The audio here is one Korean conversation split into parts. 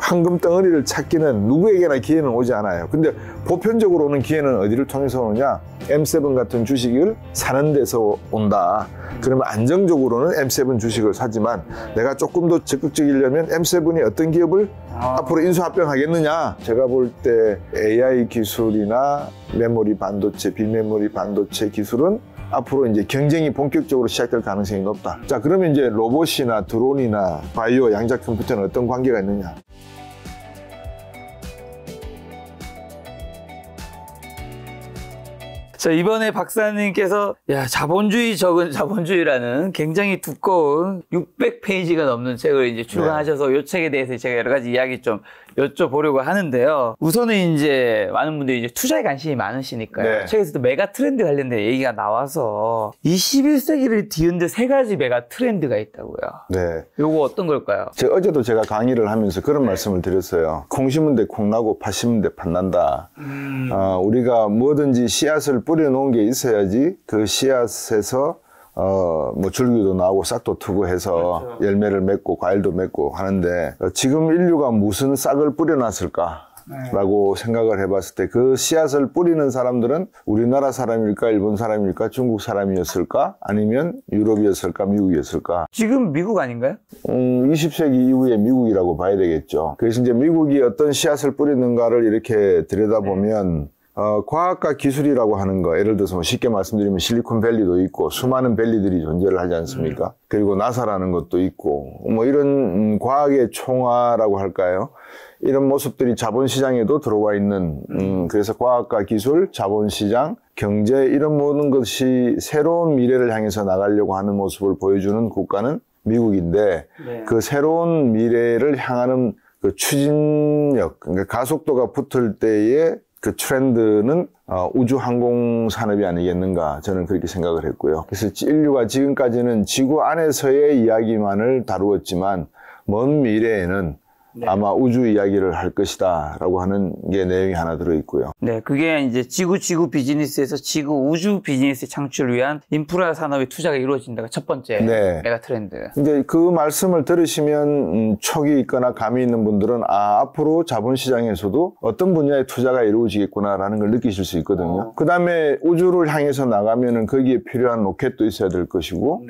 황금 덩어리를 찾기는 누구에게나 기회는 오지 않아요. 근데 보편적으로 오는 기회는 어디를 통해서 오느냐? M7 같은 주식을 사는 데서 온다. 그러면 안정적으로는 M7 주식을 사지만 내가 조금 더 적극적이려면 M7이 어떤 기업을 앞으로 인수합병하겠느냐? 제가 볼 때 AI 기술이나 메모리 반도체, 비메모리 반도체 기술은 앞으로 이제 경쟁이 본격적으로 시작될 가능성이 높다. 자, 그러면 이제 로봇이나 드론이나 바이오, 양자 컴퓨터는 어떤 관계가 있느냐? 자, 이번에 박사님께서 자본주의 적은 자본주의라는 굉장히 두꺼운 600페이지가 넘는 책을 이제 출간하셔서 이 책에 대해서 제가 여러 가지 이야기 좀 여쭤보려고 하는데요. 우선은 이제 많은 분들이 이제 투자에 관심이 많으시니까요. 책에서도 메가 트렌드 관련된 얘기가 나와서 21세기를 뒤흔들 3가지 메가 트렌드가 있다고요. 네. 요거 어떤 걸까요? 어제도 제가 강의를 하면서 그런 말씀을 드렸어요. 콩 심은 데 콩 나고 팥 심은 데 팥 난다. 우리가 뭐든지 씨앗을 뿌려놓은 게 있어야지 그 씨앗에서 뭐 줄기도 나오고 싹도 트고 해서 열매를 맺고 과일도 맺고 하는데 지금 인류가 무슨 싹을 뿌려놨을까? 라고 생각을 해봤을 때 그 씨앗을 뿌리는 사람들은 우리나라 사람일까, 일본 사람일까, 중국 사람이었을까, 아니면 유럽이었을까, 미국이었을까? 지금 미국 아닌가요? 20세기 이후에 미국이라고 봐야 되겠죠. 그래서 이제 미국이 어떤 씨앗을 뿌리는가를 이렇게 들여다보면 과학과 기술이라고 하는 거, 예를 들어서 쉽게 말씀드리면 실리콘밸리도 있고 수많은 밸리들이 존재를 하지 않습니까? 그리고 나사라는 것도 있고 뭐 이런 과학의 총화라고 할까요? 이런 모습들이 자본시장에도 들어와 있는 그래서 과학과 기술, 자본시장, 경제 이런 모든 것이 새로운 미래를 향해서 나가려고 하는 모습을 보여주는 국가는 미국인데 그 새로운 미래를 향하는 그 추진력, 그러니까 가속도가 붙을 때의 그 트렌드는 우주 항공 산업이 아니겠는가 저는 그렇게 생각을 했고요. 그래서 인류가 지금까지는 지구 안에서의 이야기만을 다루었지만 먼 미래에는 아마 우주 이야기를 할 것이다 라고 하는 게 내용이 하나 들어있고요. 네, 그게 이제 지구 비즈니스에서 지구 우주 비즈니스 창출을 위한 인프라 산업의 투자가 이루어진다가 첫 번째 메가 트렌드. 이제 그 말씀을 들으시면 촉이 있거나 감이 있는 분들은 앞으로 자본시장에서도 어떤 분야의 투자가 이루어지겠구나라는 걸 느끼실 수 있거든요. 그 다음에 우주를 향해서 나가면은 거기에 필요한 로켓도 있어야 될 것이고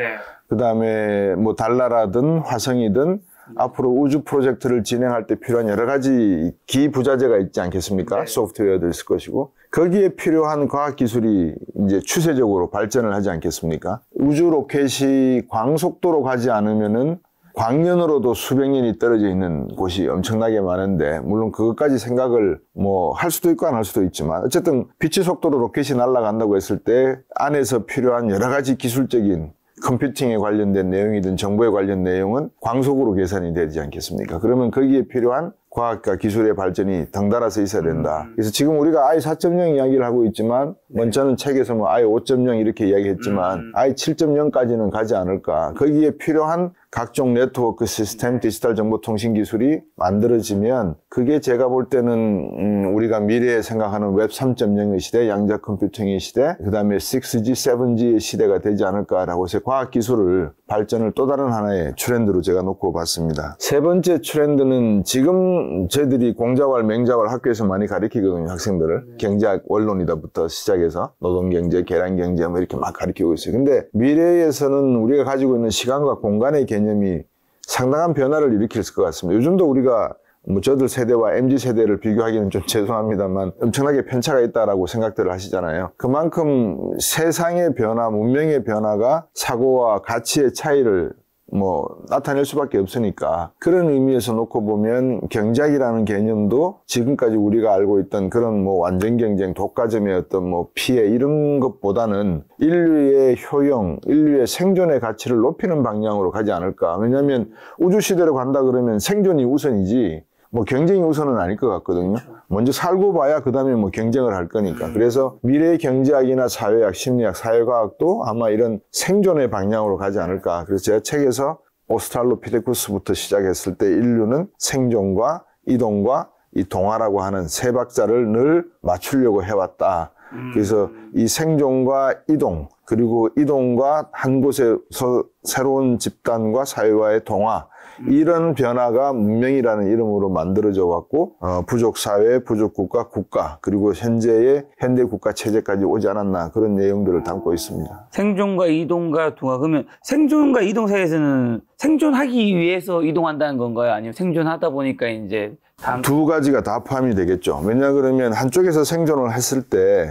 그 다음에 뭐 달나라든 화성이든 앞으로 우주 프로젝트를 진행할 때 필요한 여러 가지 기부자재가 있지 않겠습니까? 소프트웨어도 있을 것이고 거기에 필요한 과학기술이 이제 추세적으로 발전을 하지 않겠습니까? 우주 로켓이 광속도로 가지 않으면은 광년으로도 수백 년이 떨어져 있는 곳이 엄청나게 많은데 물론 그것까지 생각을 뭐 할 수도 있고 안 할 수도 있지만 어쨌든 빛의 속도로 로켓이 날아간다고 했을 때 안에서 필요한 여러 가지 기술적인 컴퓨팅에 관련된 내용이든 정보에 관련 내용은 광속으로 계산이 되지 않겠습니까? 그러면 거기에 필요한 과학과 기술의 발전이 덩달아서 있어야 된다. 그래서 지금 우리가 I 4.0 이야기를 하고 있지만 저는 책에서 뭐 I 5.0 이렇게 이야기했지만 I 7.0까지는 가지 않을까. 거기에 필요한 각종 네트워크 시스템, 디지털 정보통신 기술이 만들어지면 그게 제가 볼 때는 우리가 미래에 생각하는 웹 3.0의 시대, 양자 컴퓨팅의 시대, 그 다음에 6G, 7G의 시대가 되지 않을까라고 해서 과학기술을 발전을 또 다른 하나의 트렌드로 제가 놓고 봤습니다. 세 번째 트렌드는 지금 저희들이 공자왈, 맹자왈 학교에서 많이 가르치거든요, 학생들을. 경제학 원론이다부터 시작해서 노동경제, 계량경제 뭐 이렇게 막 가르치고 있어요. 근데 미래에서는 우리가 가지고 있는 시간과 공간의 개념이 상당한 변화를 일으킬 것 같습니다. 요즘도 우리가 뭐 저들 세대와 MZ세대를 비교하기는 좀 죄송합니다만 엄청나게 편차가 있다라고 생각들을 하시잖아요. 그만큼 세상의 변화, 문명의 변화가 사고와 가치의 차이를 뭐 나타낼 수밖에 없으니까 그런 의미에서 놓고 보면 경제학이라는 개념도 지금까지 우리가 알고 있던 그런 뭐 완전 경쟁, 독과점의 어떤 뭐 피해 이런 것보다는 인류의 효용, 인류의 생존의 가치를 높이는 방향으로 가지 않을까. 왜냐하면 우주시대로 간다 그러면 생존이 우선이지 뭐 경쟁이 우선은 아닐 것 같거든요. 먼저 살고 봐야 그 다음에 뭐 경쟁을 할 거니까. 그래서 미래의 경제학이나 사회학, 심리학, 사회과학도 아마 이런 생존의 방향으로 가지 않을까. 그래서 제가 책에서 오스트랄로피테쿠스부터 시작했을 때 인류는 생존과 이동과 이 동화라고 하는 세 박자를 늘 맞추려고 해왔다. 그래서 이 생존과 이동, 그리고 이동과 한 곳에서 새로운 집단과 사회와의 동화, 이런 변화가 문명이라는 이름으로 만들어져 왔고 부족 사회, 부족 국가, 국가 그리고 현재의 현대 국가 체제까지 오지 않았나 그런 내용들을 담고 있습니다. 생존과 이동과 둥화. 그러면 생존과 이동 사이에서는 생존하기 위해서 이동한다는 건가요? 아니면 생존하다 보니까 이제 두 가지가 다 포함이 되겠죠. 왜냐 그러면 한쪽에서 생존을 했을 때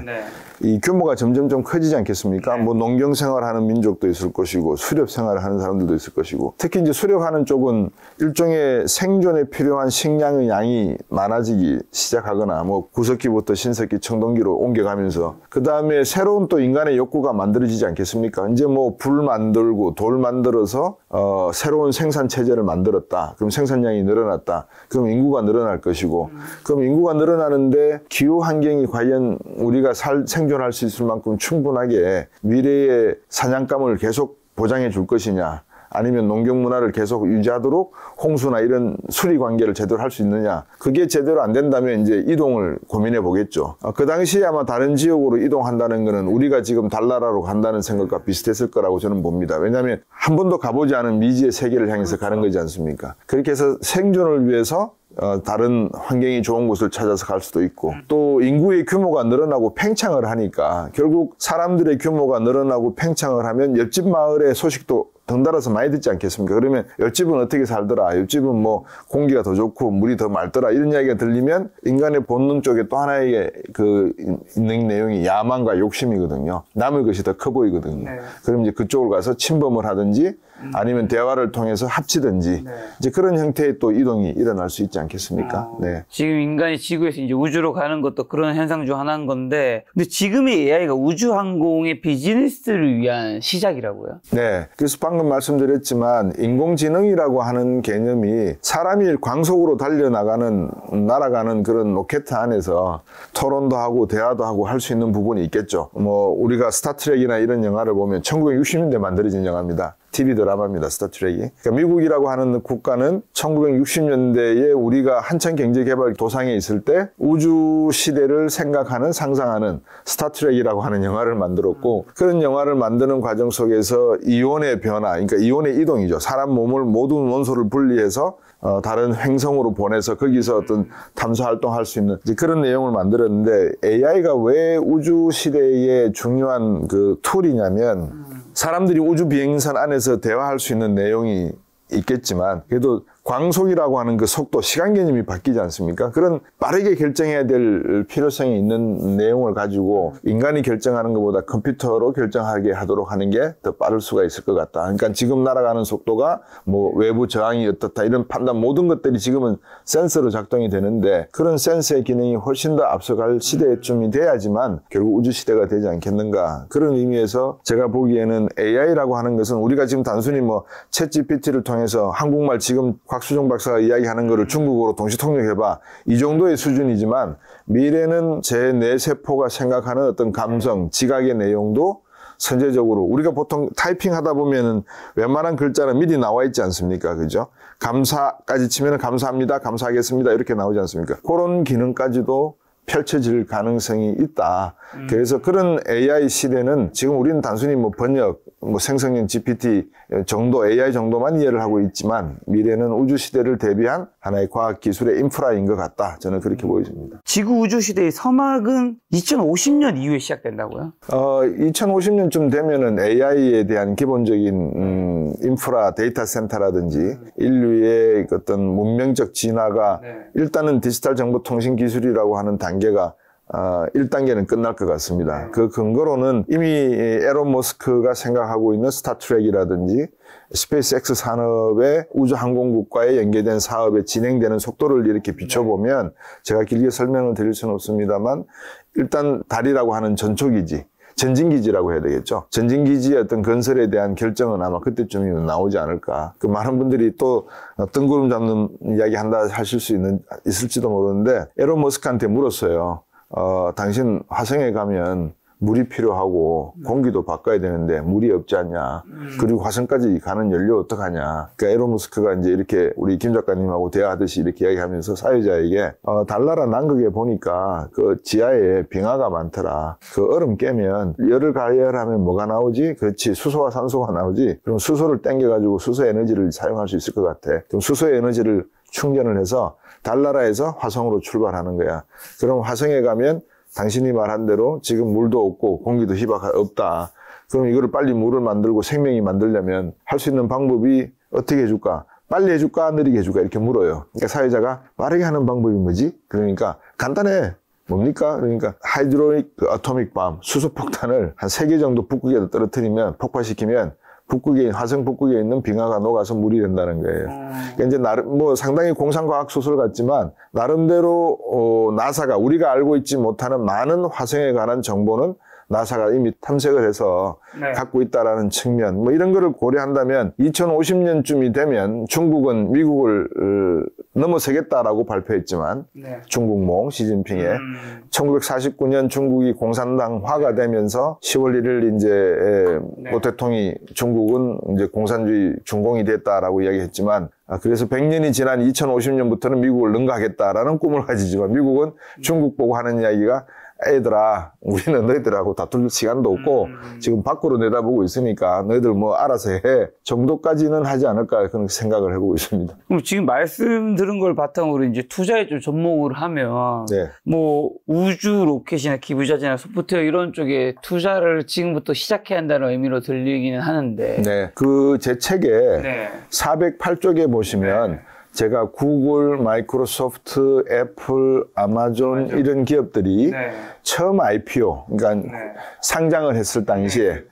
이 규모가 점점 좀 커지지 않겠습니까? 뭐 농경 생활하는 민족도 있을 것이고 수렵 생활을 하는 사람들도 있을 것이고 특히 이제 수렵하는 쪽은 일종의 생존에 필요한 식량의 양이 많아지기 시작하거나 뭐 구석기부터 신석기, 청동기로 옮겨가면서 그 다음에 새로운 또 인간의 욕구가 만들어지지 않겠습니까? 이제 뭐 불 만들고 돌 만들어서 새로운 생산 체제를 만들었다. 그럼 생산량이 늘어났다. 그럼 인구가 늘어날 것이고 그럼 인구가 늘어나는데 기후 환경이 과연 우리가 생존할 수 있을 만큼 충분하게 미래의 사냥감을 계속 보장해 줄 것이냐 아니면 농경 문화를 계속 유지하도록 홍수나 이런 수리 관계를 제대로 할 수 있느냐 그게 제대로 안 된다면 이제 이동을 고민해 보겠죠. 그 당시에 아마 다른 지역으로 이동한다는 거는 우리가 지금 달나라로 간다는 생각과 비슷했을 거라고 저는 봅니다. 왜냐하면 한 번도 가보지 않은 미지의 세계를 향해서 가는 거지 않습니까? 그렇게 해서 생존을 위해서 다른 환경이 좋은 곳을 찾아서 갈 수도 있고 또 인구의 규모가 늘어나고 팽창을 하니까 결국 사람들의 규모가 늘어나고 팽창을 하면 옆집 마을의 소식도 덩달아서 많이 듣지 않겠습니까? 그러면 옆집은 어떻게 살더라? 옆집은 뭐 공기가 더 좋고 물이 더 맑더라? 이런 이야기가 들리면 인간의 본능 쪽에 또 하나의 있는 내용이 야망과 욕심이거든요. 남의 것이 더 커 보이거든요. 그럼 이제 그쪽으로 가서 침범을 하든지 아니면 대화를 통해서 합치든지 이제 그런 형태의 또 이동이 일어날 수 있지 않겠습니까? 지금 인간이 지구에서 이제 우주로 가는 것도 그런 현상 중 하나인 건데 근데 지금의 AI가 우주 항공의 비즈니스를 위한 시작이라고요? 네. 그래서 방금 말씀드렸지만 인공지능이라고 하는 개념이 사람이 광속으로 날아가는 그런 로켓 안에서 토론도 하고 대화도 하고 할 수 있는 부분이 있겠죠. 뭐 우리가 스타트rek이나 이런 영화를 보면 1960년대 만들어진 영화입니다. TV 드라마입니다. 스타트rek이. 그러니까 미국이라고 하는 국가는 1960년대에 우리가 한참 경제개발 도상에 있을 때 우주 시대를 생각하는 상상하는 스타트rek이라고 하는 영화를 만들었고 그런 영화를 만드는 과정 속에서 이온의 변화, 그러니까 이온의 이동이죠. 사람 몸을 모든 원소를 분리해서 다른 행성으로 보내서 거기서 어떤 탐사 활동할 수 있는 그런 내용을 만들었는데 AI가 왜 우주 시대의 중요한 그 툴이냐면 사람들이 우주 비행선 안에서 대화할 수 있는 내용이 있겠지만 그래도 광속이라고 하는 그 속도, 시간 개념이 바뀌지 않습니까? 그런 빠르게 결정해야 될 필요성이 있는 내용을 가지고 인간이 결정하는 것보다 컴퓨터로 결정하게 하도록 하는 게 더 빠를 수가 있을 것 같다. 그러니까 지금 날아가는 속도가 뭐 외부 저항이 어떻다 이런 판단 모든 것들이 지금은 센서로 작동이 되는데 그런 센서의 기능이 훨씬 더 앞서갈 시대쯤이 돼야지만 결국 우주 시대가 되지 않겠는가. 그런 의미에서 제가 보기에는 AI라고 하는 것은 우리가 지금 단순히 뭐 챗GPT를 통해서 한국말 지금 곽수종 박사가 이야기하는 거를 중국어로 동시 통역해봐. 이 정도의 수준이지만 미래는 제 뇌세포가 생각하는 어떤 감성, 지각의 내용도 선제적으로 우리가 보통 타이핑 하다 보면은 웬만한 글자는 미리 나와 있지 않습니까? 그죠? 감사까지 치면은 감사합니다, 감사하겠습니다 이렇게 나오지 않습니까? 그런 기능까지도 펼쳐질 가능성이 있다. 그래서 그런 AI 시대는 지금 우리는 단순히 뭐 번역, 뭐 생성형 GPT 정도, AI 정도만 이해를 하고 있지만 미래는 우주 시대를 대비한 하나의 과학 기술의 인프라인 것 같다. 저는 그렇게 보여집니다. 지구 우주 시대의 서막은 2050년 이후에 시작된다고요? 2050년쯤 되면은 AI에 대한 기본적인 인프라 데이터 센터라든지 인류의 어떤 문명적 진화가 일단은 디지털 정보 통신 기술이라고 하는 단계가 1단계는 끝날 것 같습니다. 그 근거로는 이미 에론 머스크가 생각하고 있는 스타트rek이라든지 스페이스X 산업의 우주항공국과의 연계된 사업에 진행되는 속도를 이렇게 비춰보면 제가 길게 설명을 드릴 수는 없습니다만 일단 달이라고 하는 전초기지, 전진기지라고 해야 되겠죠. 전진기지의 어떤 건설에 대한 결정은 아마 그때쯤이면 나오지 않을까. 그 많은 분들이 또 뜬구름 잡는 이야기 한다 하실 수 있을지도 모르는데 에론 머스크한테 물었어요. 당신 화성에 가면 물이 필요하고 공기도 바꿔야 되는데 물이 없지 않냐. 그리고 화성까지 가는 연료 어떡하냐. 그러니까 에론 머스크가 이제 이렇게 우리 김 작가님하고 대화하듯이 이렇게 이야기하면서 사회자에게 달나라 남극에 보니까 그 지하에 빙하가 많더라. 그 얼음 깨면 열을 가열하면 뭐가 나오지? 그렇지. 수소와 산소가 나오지. 그럼 수소를 땡겨가지고 수소 에너지를 사용할 수 있을 것 같아. 그럼 수소 에너지를 충전을 해서 달나라에서 화성으로 출발하는 거야. 그럼 화성에 가면 당신이 말한 대로 지금 물도 없고 공기도 희박 없다. 그럼 이거를 빨리 물을 만들고 생명이 만들려면 할 수 있는 방법이 어떻게 해줄까? 빨리 해줄까? 느리게 해줄까? 이렇게 물어요. 그러니까 사회자가 빠르게 하는 방법이 뭐지? 그러니까 간단해. 뭡니까? 그러니까 하이드로닉 아토믹 밤, 수소폭탄을 한 3개 정도 북극에 떨어뜨리면 폭파시키면 화성 북극에 있는 빙하가 녹아서 물이 된다는 거예요. 그러니까 이제 뭐 상당히 공상과학 소설 같지만 나름대로 나사가 우리가 알고 있지 못하는 많은 화성에 관한 정보는 나사가 이미 탐색을 해서 갖고 있다라는 측면, 뭐 이런 거를 고려한다면 2050년쯤이 되면 중국은 미국을 넘어서겠다라고 발표했지만 중국몽 시진핑의 1949년 중국이 공산당화가 되면서 10월 1일 이제 모 대통령이 중국은 이제 공산주의 중공이 됐다라고 이야기했지만 그래서 100년이 지난 2050년부터는 미국을 능가하겠다라는 꿈을 가지지만 미국은 중국 보고 하는 이야기가 애들아, 우리는 너희들하고 다툴 시간도 없고 지금 밖으로 내다보고 있으니까 너희들 뭐 알아서 해 정도까지는 하지 않을까 그런 생각을 해보고 있습니다. 그럼 지금 말씀 들은 걸 바탕으로 이제 투자에 좀 접목을 하면 뭐 우주 로켓이나 기부자재나 소프트웨어 이런 쪽에 투자를 지금부터 시작해야 한다는 의미로 들리기는 하는데 그 제 책에 408쪽에 보시면 제가 구글, 마이크로소프트, 애플, 아마존 이런 기업들이 처음 IPO, 그러니까 상장을 했을 당시에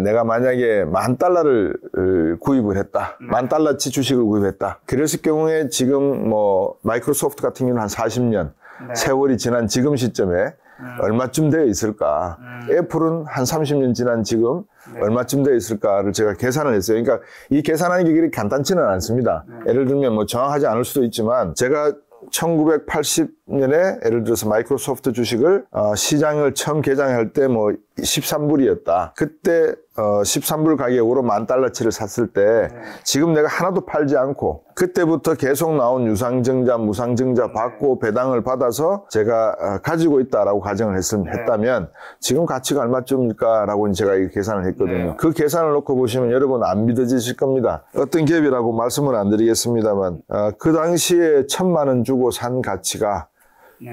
내가 만약에 $10,000를 구입을 했다. $10,000치 주식을 구입했다. 그랬을 경우에 지금 뭐 마이크로소프트 같은 경우는 한 40년 세월이 지난 지금 시점에 얼마쯤 되어 있을까? 애플은 한 30년 지난 지금 얼마쯤 되어 있을까를 제가 계산을 했어요. 그러니까 이 계산하는 게 그렇게 간단치는 않습니다. 예를 들면 뭐 정확하지 않을 수도 있지만 제가 1980년에 예를 들어서 마이크로소프트 주식을 시장을 처음 개장할 때 뭐 13불이었다. 그때 13불 가격으로 $10,000치를 샀을 때 지금 내가 하나도 팔지 않고 그때부터 계속 나온 유상증자, 무상증자 받고 배당을 받아서 제가 가지고 있다라고 가정을 했다면 지금 가치가 얼마쯤일까라고 제가 계산을 했거든요. 그 계산을 놓고 보시면 여러분 안 믿어지실 겁니다. 어떤 기업이라고 말씀을 안 드리겠습니다만 그 당시에 1,000만 원 주고 산 가치가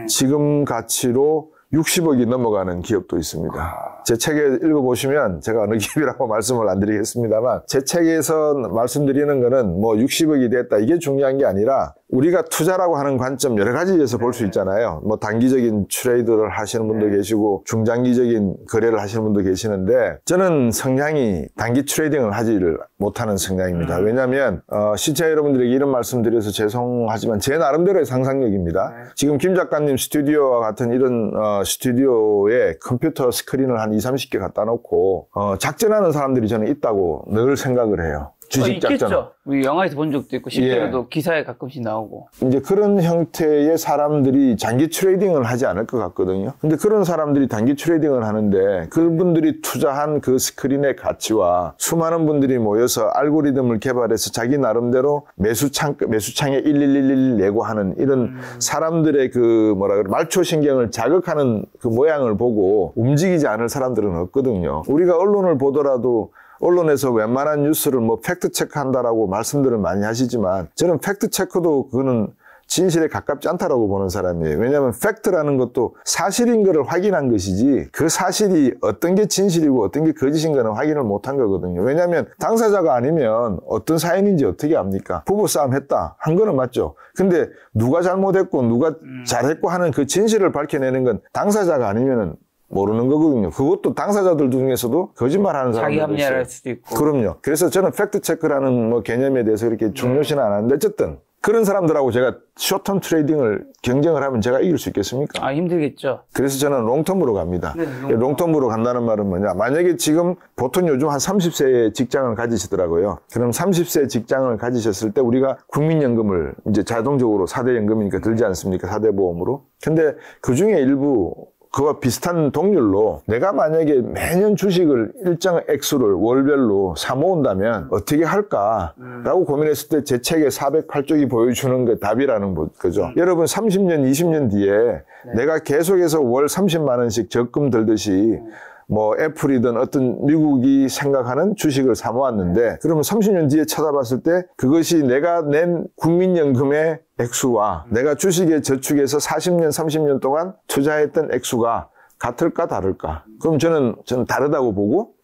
지금 가치로 60억이 넘어가는 기업도 있습니다. 제 책에 읽어보시면 제가 어느 기업이라고 말씀을 안 드리겠습니다만 제 책에서 말씀드리는 거는 뭐 60억이 됐다 이게 중요한 게 아니라 우리가 투자라고 하는 관점 여러 가지에서 볼 수 있잖아요. 뭐 단기적인 트레이드를 하시는 분도 계시고 중장기적인 거래를 하시는 분도 계시는데 저는 성향이 단기 트레이딩을 하지를 못하는 성향입니다. 왜냐하면 시청자 여러분들에게 이런 말씀 드려서 죄송하지만 제 나름대로의 상상력입니다. 지금 김 작가님 스튜디오와 같은 이런 스튜디오에 컴퓨터 스크린을 한 20-30개 갖다 놓고 작전하는 사람들이 저는 있다고 늘 생각을 해요. 주식 작전. 있겠죠. 우리 영화에서 본 적도 있고 실제로도 기사에 가끔씩 나오고. 이제 그런 형태의 사람들이 장기 트레이딩을 하지 않을 것 같거든요. 근데 그런 사람들이 단기 트레이딩을 하는데 그분들이 투자한 그 스크린의 가치와 수많은 분들이 모여서 알고리즘을 개발해서 자기 나름대로 매수창에 1111 내고 하는 이런 사람들의 그 말초신경을 자극하는 그 모양을 보고 움직이지 않을 사람들은 없거든요. 우리가 언론을 보더라도 언론에서 웬만한 뉴스를 뭐 팩트체크 한다라고 말씀들을 많이 하시지만 저는 팩트체크도 그거는 진실에 가깝지 않다라고 보는 사람이에요. 왜냐하면 팩트라는 것도 사실인 거를 확인한 것이지 그 사실이 어떤 게 진실이고 어떤 게 거짓인 거는 확인을 못한 거거든요. 왜냐하면 당사자가 아니면 어떤 사연인지 어떻게 압니까? 부부싸움 했다 한 거는 맞죠. 근데 누가 잘못했고 누가 잘했고 하는 그 진실을 밝혀내는 건 당사자가 아니면은 모르는 거거든요. 그것도 당사자들 중에서도 거짓말하는 사람들도 자기 합리화를 있어요. 할 수도 있고. 그럼요. 그래서 저는 팩트체크라는 뭐 개념에 대해서 이렇게 중요시는 않았는데 어쨌든 그런 사람들하고 제가 숏텀 트레이딩을 경쟁을 하면 제가 이길 수 있겠습니까? 힘들겠죠. 그래서 저는 롱텀으로 갑니다. 롱텀으로 간다는 말은 뭐냐. 만약에 지금 보통 요즘 한 30세에 직장을 가지시더라고요. 그럼 30세 직장을 가지셨을 때 우리가 국민연금을 이제 자동적으로 4대 연금이니까 들지 않습니까? 4대 보험으로. 근데 그 중에 일부 그와 비슷한 동률로 내가 만약에 매년 주식을 일정 액수를 월별로 사모은다면 어떻게 할까라고 고민했을 때 제 책의 408쪽이 보여주는 게 답이라는 거죠. 여러분 30년, 20년 뒤에 내가 계속해서 월 30만 원씩 적금 들듯이 뭐 애플이든 어떤 미국이 생각하는 주식을 사모았는데 그러면 30년 뒤에 찾아봤을 때 그것이 내가 낸 국민연금의 액수와 내가 주식에 저축해서 40년, 30년 동안 투자했던 액수가 같을까 다를까? 그럼 저는 다르다고 보고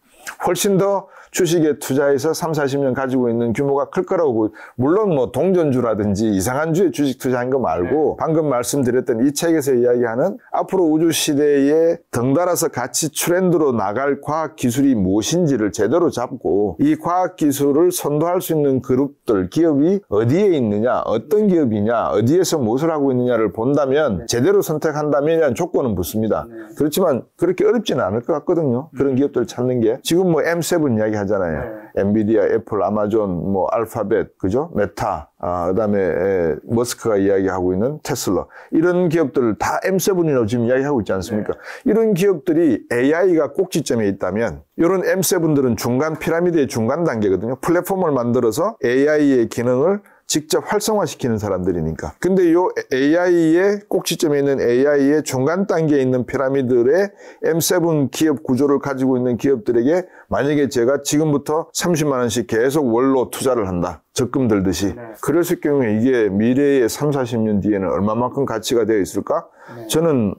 훨씬 더 주식에 투자해서 3, 40년 가지고 있는 규모가 클 거라고 보고 물론 뭐 동전주라든지 이상한 주에 주식 투자한 거 말고 방금 말씀드렸던 이 책에서 이야기하는 앞으로 우주 시대에 덩달아서 같이 트렌드로 나갈 과학 기술이 무엇인지를 제대로 잡고 이 과학 기술을 선도할 수 있는 그룹들, 기업이 어디에 있느냐, 어떤 기업이냐, 어디에서 무엇을 하고 있느냐를 본다면 제대로 선택한다면 조건은 붙습니다. 그렇지만 그렇게 어렵지는 않을 것 같거든요. 그런 기업들 찾는 게. 지금 뭐 M7 이야기 하잖아요. 엔비디아, 애플, 아마존, 뭐 알파벳, 그죠? 메타, 그다음에 머스크가 이야기하고 있는 테슬라. 이런 기업들 다 M7이라고 지금 이야기하고 있지 않습니까? 이런 기업들이 AI가 꼭지점에 있다면 이런 M7들은 중간 피라미드의 중간 단계거든요. 플랫폼을 만들어서 AI의 기능을 직접 활성화시키는 사람들이니까. 근데 요 AI의 꼭지점에 있는 AI의 중간 단계에 있는 피라미드의 M7 기업 구조를 가지고 있는 기업들에게 만약에 제가 지금부터 30만 원씩 계속 월로 투자를 한다. 적금 들듯이. 그랬을 경우에 이게 미래의 3, 40년 뒤에는 얼마만큼 가치가 되어 있을까? 저는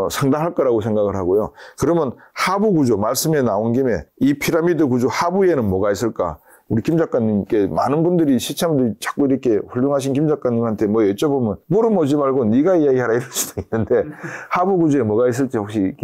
상당할 거라고 생각을 하고요. 그러면 하부 구조, 말씀에 나온 김에 이 피라미드 구조 하부에는 뭐가 있을까? 우리 김 작가님께 많은 분들이 시청자분들이 자꾸 이렇게 훌륭하신 김 작가님한테 뭐 여쭤보면 물어보지 말고 네가 이야기하라 이럴 수도 있는데 하부 구조에 뭐가 있을지 혹시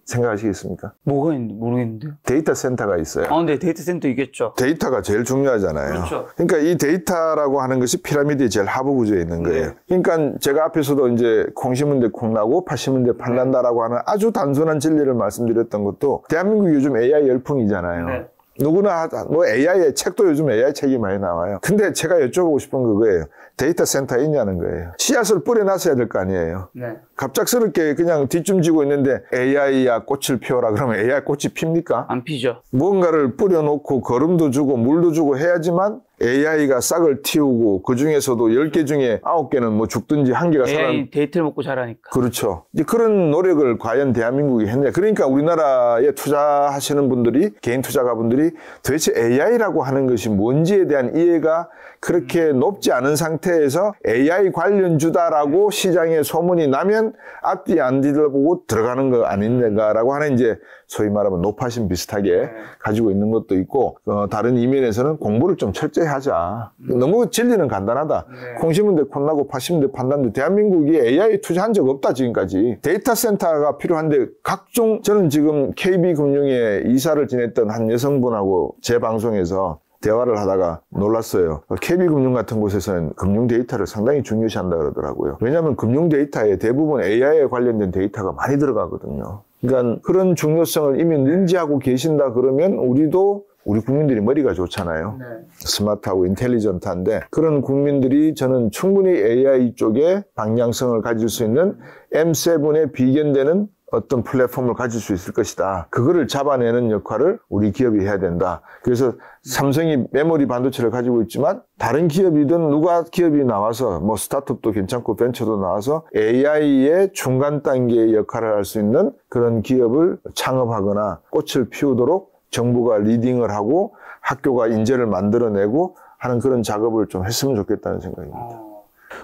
생각하시겠습니까? 뭐가 있는지 모르겠는데요. 데이터 센터가 있어요. 네, 데이터 센터 있겠죠. 데이터가 제일 중요하잖아요. 그렇죠. 그러니까 이 데이터라고 하는 것이 피라미드의 제일 하부 구조에 있는 거예요. 그러니까 제가 앞에서도 이제 콩 심은 데 콩 나고 팥 심은 데 팥 난다라고 하는 아주 단순한 진리를 말씀드렸던 것도 대한민국 요즘 AI 열풍이잖아요. 누구나 뭐 AI의 책도 요즘 AI 책이 많이 나와요. 근데 제가 여쭤보고 싶은 그거예요. 데이터 센터에 있냐는 거예요. 씨앗을 뿌려놨어야 될 거 아니에요. 갑작스럽게 그냥 뒷짐지고 있는데 AI야 꽃을 피워라 그러면 AI 꽃이 핍니까? 안 피죠. 무언가를 뿌려놓고 거름도 주고 물도 주고 해야지만 AI가 싹을 틔우고 그 중에서도 10개 중에 9개는 뭐 죽든지 1개가 AI 데이터를 먹고 자라니까. 그렇죠. 이제 그런 노력을 과연 대한민국이 했냐. 그러니까 우리나라에 투자하시는 분들이, 개인 투자가분들이 도대체 AI라고 하는 것이 뭔지에 대한 이해가 그렇게 높지 않은 상태에서 AI 관련주다라고 시장에 소문이 나면 앞뒤 안 뒤돌아보고 들어가는 거 아닌가라고 하는 이제 소위 말하면 노파심 비슷하게 가지고 있는 것도 있고 다른 이면에서는 공부를 좀 철저히 하자. 너무 진리는 간단하다. 콩 심은 데 콩나고 팥 심은 데 팥난데 대한민국이 AI 투자한 적 없다 지금까지. 데이터 센터가 필요한데 각종 저는 지금 KB금융에 이사를 지냈던 한 여성분하고 제 방송에서 대화를 하다가 놀랐어요. KB금융 같은 곳에서는 금융 데이터를 상당히 중요시한다 그러더라고요. 왜냐하면 금융 데이터에 대부분 AI에 관련된 데이터가 많이 들어가거든요. 그러니까 그런 중요성을 이미 인지하고 계신다 그러면 우리 국민들이 머리가 좋잖아요. 스마트하고 인텔리전트한데 그런 국민들이 저는 충분히 AI 쪽에 방향성을 가질 수 있는 M7에 비견되는 어떤 플랫폼을 가질 수 있을 것이다. 그거를 잡아내는 역할을 우리 기업이 해야 된다. 그래서 삼성이 메모리 반도체를 가지고 있지만 다른 기업이든 누가 기업이 나와서 뭐 스타트업도 괜찮고 벤처도 나와서 AI의 중간 단계의 역할을 할 수 있는 그런 기업을 창업하거나 꽃을 피우도록 정부가 리딩을 하고 학교가 인재를 만들어내고 하는 그런 작업을 좀 했으면 좋겠다는 생각입니다.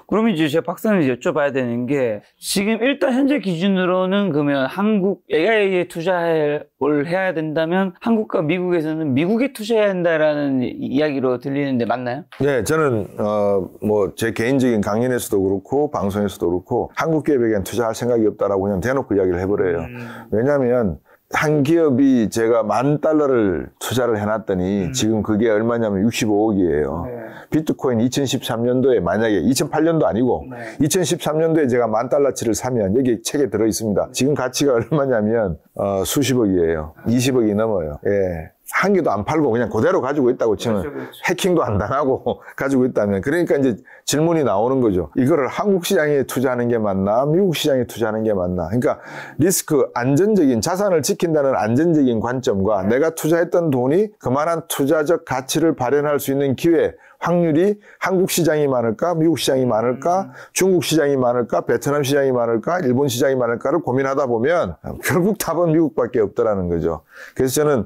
그러면 이제 제가 박사님 여쭤봐야 되는 게 지금 일단 현재 기준으로는 그러면 한국 AI에 투자를 해야 된다면 한국과 미국에서는 미국에 투자해야 한다라는 이야기로 들리는데 맞나요? 네, 저는 뭐 제 개인적인 강연에서도 그렇고 방송에서도 그렇고 한국 기업에겐 투자할 생각이 없다라고 그냥 대놓고 이야기를 해버려요. 왜냐하면 한 기업이 제가 $10,000를 투자를 해놨더니 지금 그게 얼마냐면 65억이에요. 비트코인 2013년도에 만약에 2008년도 아니고 2013년도에 제가 $10,000치를 사면 여기 책에 들어있습니다. 지금 가치가 얼마냐면 수십억이에요. 20억이 넘어요. 예. 한 개도 안 팔고 그냥 그대로 가지고 있다고 치면 그렇죠. 해킹도 안 당하고 가지고 있다면 그러니까 이제 질문이 나오는 거죠. 이거를 한국 시장에 투자하는 게 맞나 미국 시장에 투자하는 게 맞나. 그러니까 리스크 안전적인 자산을 지킨다는 안전적인 관점과 내가 투자했던 돈이 그만한 투자적 가치를 발현할 수 있는 기회 확률이 한국 시장이 많을까 미국 시장이 많을까 중국 시장이 많을까 베트남 시장이 많을까 일본 시장이 많을까를 고민하다 보면 결국 답은 미국밖에 없더라는 거죠. 그래서 저는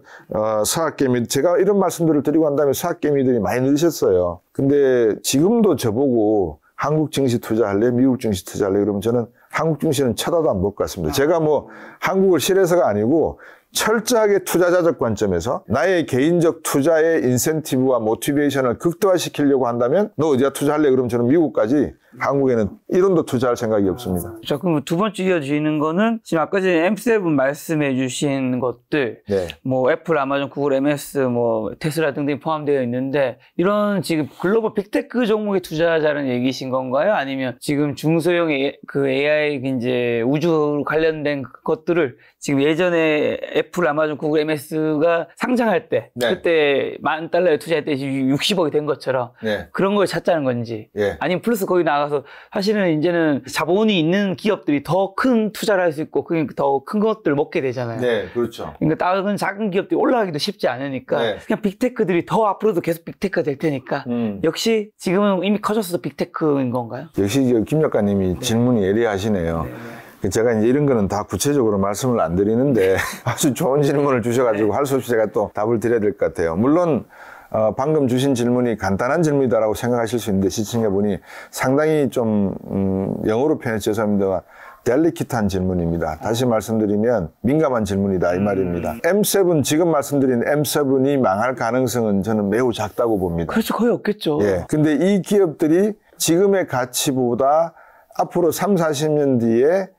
서학개미 제가 이런 말씀들을 드리고 한 다음에 서학개미들이 많이 늘으셨어요. 근데 지금도 저보고 한국 증시 투자할래 미국 증시 투자할래 그러면 저는 한국 증시는 쳐다도 안 볼 것 같습니다. 제가 뭐 한국을 싫어서가 아니고 철저하게 투자자적 관점에서 나의 개인적 투자의 인센티브와 모티베이션을 극대화시키려고 한다면 너 어디다 투자할래? 그러면 저는 미국까지 한국에는 1원도 투자할 생각이 없습니다. 자, 그럼 두 번째 이어지는 거는 지금 아까 전에 M7 말씀해 주신 것들 네. 뭐 애플, 아마존, 구글, MS, 뭐 테슬라 등등이 포함되어 있는데 이런 지금 글로벌 빅테크 종목에 투자하자는 얘기신 건가요? 아니면 지금 중소형 그 AI 이제 우주 관련된 것들을 지금 예전에 애플, 아마존, 구글, MS가 상장할 때 네. 그때 $10,000에 투자할 때 60억이 된 것처럼 네. 그런 걸 찾자는 건지 예. 아니면 플러스 거기 나가서 사실은 이제는 자본이 있는 기업들이 더 큰 투자를 할 수 있고 그러니까 더 큰 것들을 먹게 되잖아요. 네, 그렇죠. 그러니까 작은 기업들이 올라가기도 쉽지 않으니까 네. 그냥 빅테크들이 더 앞으로도 계속 빅테크가 될 테니까 역시 지금은 이미 커져서 빅테크인 건가요? 역시 김 작가님이 질문이 예리하시네요. 제가 이제 이런 거는 다 구체적으로 말씀을 안 드리는데 아주 좋은 질문을 주셔가지고 할 수 없이 제가 또 답을 드려야 될 것 같아요. 물론 방금 주신 질문이 간단한 질문이다라고 생각하실 수 있는데 시청해보니 상당히 좀 영어로 표현해서 죄송합니다만 델리킷한 질문입니다. 다시 말씀드리면 민감한 질문이다 이 말입니다. M7 지금 말씀드린 M7이 망할 가능성은 저는 매우 작다고 봅니다. 그렇죠. 거의 없겠죠. 예. 근데 이 기업들이 지금의 가치보다 앞으로 3, 40년 뒤에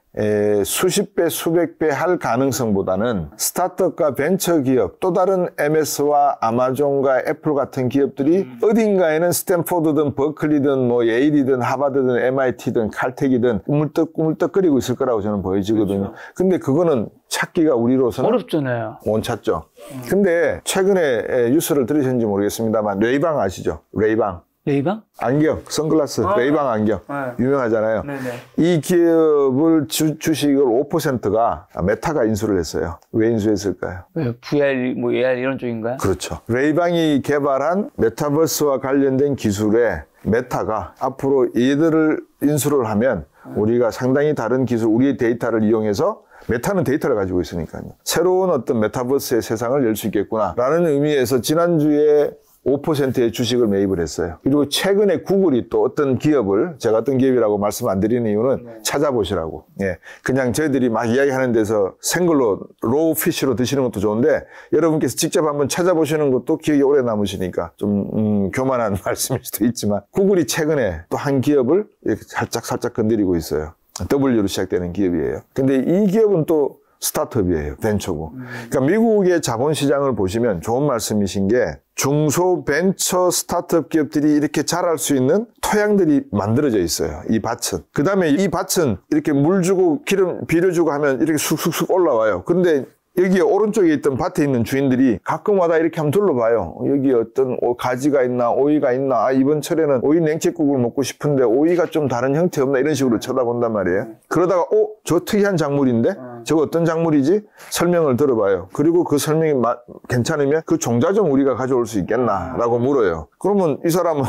수십 배, 수백 배 할 가능성보다는 스타트업과 벤처기업, 또 다른 MS와 아마존과 애플 같은 기업들이 어딘가에는 스탠포드든 버클리든 뭐 예일이든 하버드든 MIT든 칼텍이든 꾸물떡꾸물떡거리고 있을 거라고 저는 보여지거든요. 그렇죠. 근데 그거는 찾기가 우리로서는 어렵잖아요. 못 찾죠. 근데 최근에 뉴스를 들으셨는지 모르겠습니다만 레이방 아시죠? 레이방. 레이방? 안경, 선글라스, 레이방 안경. 네. 유명하잖아요. 네네. 이 기업을 주식을 5%가 메타가 인수를 했어요. 왜 인수했을까요? 왜 VR, 뭐 AR 이런 쪽인가요? 그렇죠. 레이방이 개발한 메타버스와 관련된 기술에 메타가 앞으로 얘들을 인수를 하면 우리가 상당히 다른 기술, 우리의 데이터를 이용해서 메타는 데이터를 가지고 있으니까요. 새로운 어떤 메타버스의 세상을 열 수 있겠구나라는 의미에서 지난주에 5%의 주식을 매입을 했어요. 그리고 최근에 구글이 또 어떤 기업을 제가 어떤 기업이라고 말씀 안 드리는 이유는 찾아보시라고. 예. 그냥 저희들이 막 이야기하는 데서 생걸로 로우 피쉬로 드시는 것도 좋은데 여러분께서 직접 한번 찾아보시는 것도 기억이 오래 남으시니까 좀 교만한 말씀일 수도 있지만 구글이 최근에 또 한 기업을 이렇게 살짝 건드리고 있어요. W로 시작되는 기업이에요. 근데 이 기업은 또 스타트업이에요. 벤처고. 그러니까 미국의 자본시장을 보시면 좋은 말씀이신 게 중소 벤처 스타트업 기업들이 이렇게 자랄 수 있는 토양들이 만들어져 있어요. 이 밭은. 그 다음에 이 밭은 이렇게 물 주고 기름 비료주고 하면 이렇게 쑥쑥쑥 올라와요. 그런데 여기 오른쪽에 있던 밭에 있는 주인들이 가끔 와다 이렇게 한번 둘러봐요. 여기 어떤 가지가 있나 오이가 있나 이번 철에는 오이 냉채국을 먹고 싶은데 오이가 좀 다른 형태 없나 이런 식으로 쳐다본단 말이에요. 그러다가 저 특이한 작물인데 저거 어떤 작물이지? 설명을 들어봐요. 그리고 그 설명이 괜찮으면 그 종자 좀 우리가 가져올 수 있겠나 라고 물어요. 그러면 이 사람은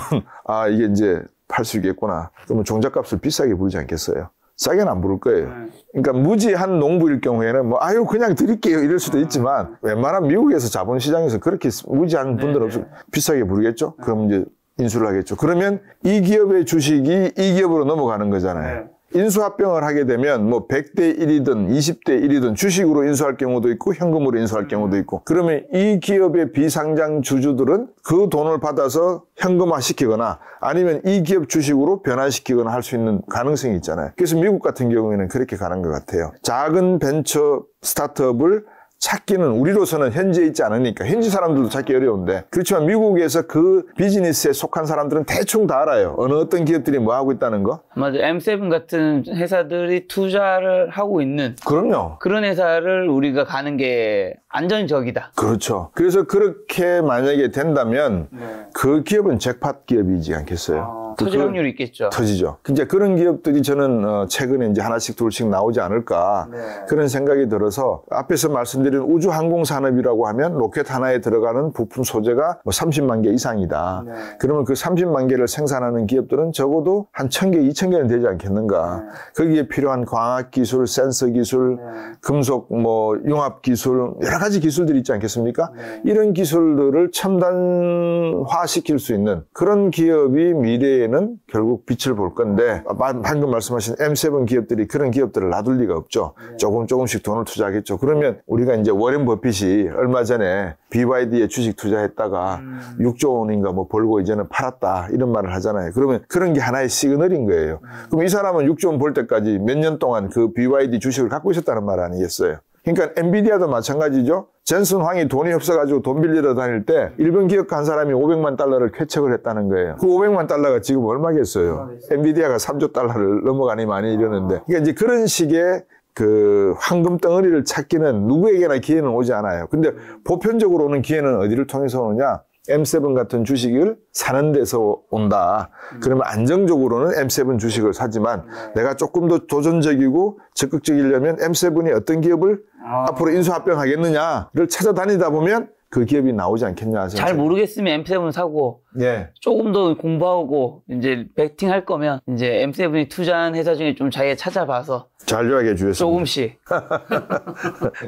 이게 이제 팔 수 있겠구나. 그러면 종자값을 비싸게 부르지 않겠어요? 싸게는 안 부를 거예요. 그러니까 무지한 농부일 경우에는 그냥 드릴게요 이럴 수도 있지만 웬만한 미국에서 자본시장에서 그렇게 무지한 분들 없어 비싸게 부르겠죠? 그럼 이제 인수를 하겠죠. 그러면 이 기업의 주식이 이 기업으로 넘어가는 거잖아요. 인수합병을 하게 되면 100대 1이든 20대 1이든 주식으로 인수할 경우도 있고 현금으로 인수할 경우도 있고 그러면 이 기업의 비상장 주주들은 그 돈을 받아서 현금화 시키거나 아니면 이 기업 주식으로 변환시키거나 할 수 있는 가능성이 있잖아요. 그래서 미국 같은 경우에는 그렇게 가는 것 같아요. 작은 벤처 스타트업을 찾기는 우리로서는 현지에 있지 않으니까 현지 사람들도 찾기 어려운데 그렇지만 미국에서 그 비즈니스에 속한 사람들은 대충 다 알아요. 어떤 기업들이 뭐 하고 있다는 거. 맞아요. M7 같은 회사들이 투자를 하고 있는 그럼요. 그런 회사를 우리가 가는 게 안전적이다. 그렇죠. 그래서 그렇게 만약에 된다면 그 기업은 잭팟 기업이지 않겠어요? 터질 확률이 있겠죠. 터지죠. 이제 그런 기업들이 저는 최근에 이제 하나씩 둘씩 나오지 않을까 그런 생각이 들어서 앞에서 말씀드린 우주 항공 산업이라고 하면 로켓 하나에 들어가는 부품 소재가 뭐 30만 개 이상이다. 그러면 그 30만 개를 생산하는 기업들은 적어도 한 1000개, 2000개는 되지 않겠는가. 거기에 필요한 광학 기술, 센서 기술, 금속 뭐 융합 기술 여러 가지 기술들이 있지 않겠습니까? 이런 기술들을 첨단화시킬 수 있는 그런 기업이 미래에는 결국 빛을 볼 건데 방금 말씀하신 M7 기업들이 그런 기업들을 놔둘 리가 없죠. 조금씩 돈을 투자하겠죠. 그러면 우리가 이제 워렌 버핏이 얼마 전에 BYD에 주식 투자했다가 6조 원인가 뭐 벌고 이제는 팔았다 이런 말을 하잖아요. 그러면 그런 게 하나의 시그널인 거예요. 그럼 이 사람은 6조 원 벌 때까지 몇 년 동안 그 BYD 주식을 갖고 있었다는 말 아니겠어요? 그러니까 엔비디아도 마찬가지죠. 젠슨 황이 돈이 없어가지고 돈 빌리러 다닐 때 일본 기업 한 사람이 500만 달러를 쾌척을 했다는 거예요. 그 500만 달러가 지금 얼마겠어요? 엔비디아가 3조 달러를 넘어가니 많이 이러는데. 그러니까 이제 그런 식의 그 황금 덩어리를 찾기는 누구에게나 기회는 오지 않아요. 근데 보편적으로 오는 기회는 어디를 통해서 오느냐? M7 같은 주식을 사는 데서 온다. 그러면 안정적으로는 M7 주식을 사지만 내가 조금 더 도전적이고 적극적이려면 M7이 어떤 기업을 앞으로 인수합병하겠느냐를 찾아다니다 보면 그 기업이 나오지 않겠냐. 잘 모르겠으면 M7 사고 조금 더 공부하고 이제 베팅할 거면 이제 M7이 투자한 회사 중에 좀 자기가 찾아봐서 잘 요약해 주셨습니다. 조금씩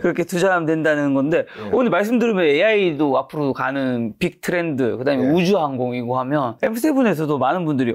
그렇게 투자하면 된다는 건데 오늘 말씀 들으면 AI도 앞으로 가는 빅 트렌드 그다음에 우주항공이고 하면 M7에서도 많은 분들이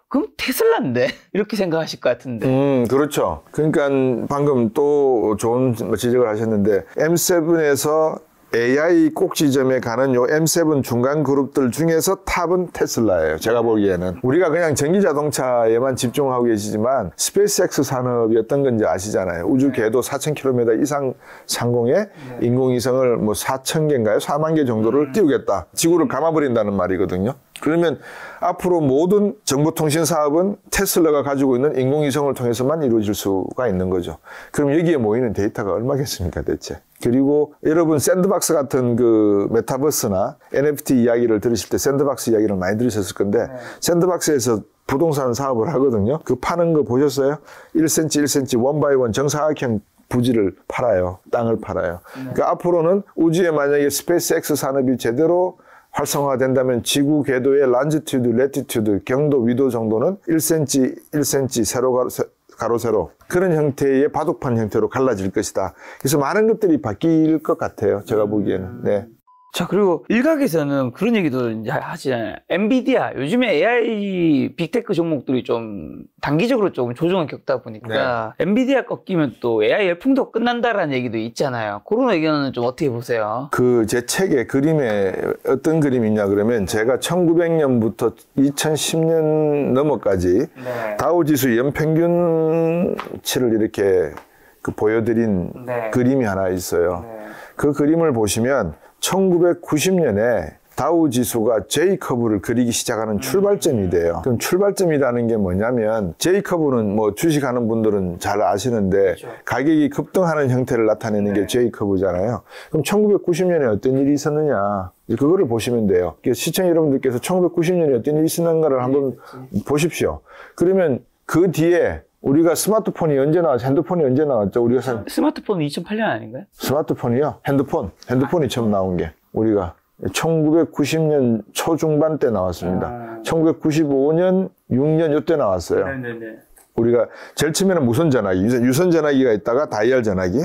그럼 테슬라인데? 이렇게 생각하실 것 같은데. 그렇죠. 그러니까 방금 또 좋은 지적을 하셨는데 M7에서 AI 꼭지점에 가는 요 M7 중간 그룹들 중에서 탑은 테슬라예요. 제가 보기에는. 우리가 그냥 전기 자동차에만 집중하고 계시지만 스페이스X 산업이 어떤 건지 아시잖아요. 우주 궤도 4,000km 이상 상공에 인공위성을 뭐 4,000개인가요? 4만 개 정도를 띄우겠다. 지구를 감아버린다는 말이거든요. 그러면 앞으로 모든 정보통신 사업은 테슬라가 가지고 있는 인공위성을 통해서만 이루어질 수가 있는 거죠. 그럼 여기에 모이는 데이터가 얼마겠습니까, 대체? 그리고 여러분 샌드박스 같은 그 메타버스나 NFT 이야기를 들으실 때 샌드박스 이야기를 많이 들으셨을 건데 샌드박스에서 부동산 사업을 하거든요. 그 파는 거 보셨어요? 1cm, 1cm, 원바이원 정사각형 부지를 팔아요. 땅을 팔아요. 그러니까 앞으로는 우주에 만약에 스페이스X 산업이 제대로 활성화된다면 지구 궤도의 란지튜드, 레티튜드, 경도, 위도 정도는 1cm, 1cm, 세로 가로 세로 그런 형태의 바둑판 형태로 갈라질 것이다. 그래서 많은 것들이 바뀔 것 같아요. 제가 보기에는. 네. 자, 그리고 일각에서는 그런 얘기도 이제 하시잖아요. 엔비디아, 요즘에 AI 빅테크 종목들이 좀 단기적으로 조금 조정을 겪다 보니까 엔비디아 꺾이면 또 AI 열풍도 끝난다라는 얘기도 있잖아요. 그런 의견은 좀 어떻게 보세요? 그 제 책에 그림에 어떤 그림이 있냐 그러면 제가 1900년부터 2010년 넘어까지 다우지수 연평균치를 이렇게 보여드린 그림이 하나 있어요. 그 그림을 보시면 1990년에 다우 지수가 J커브를 그리기 시작하는 출발점이 돼요. 그럼 출발점이라는 게 뭐냐면 J커브는 뭐 주식하는 분들은 잘 아시는데 가격이 급등하는 형태를 나타내는 게 J커브잖아요. 그럼 1990년에 어떤 일이 있었느냐 그거를 보시면 돼요. 시청자 여러분들께서 1990년에 어떤 일이 있었는가를 한번 보십시오. 그러면 그 뒤에 우리가 스마트폰이 언제 나왔죠? 핸드폰이 언제 나왔죠? 우리가 스마트폰은 2008년 아닌가요? 스마트폰이요? 핸드폰이 처음 나온 게 우리가 1990년 초중반 때 나왔습니다. 1995년, 6년 이때 나왔어요. 우리가 제일 처음에는 무선 전화기, 유선 전화기가 있다가 다이얼 전화기,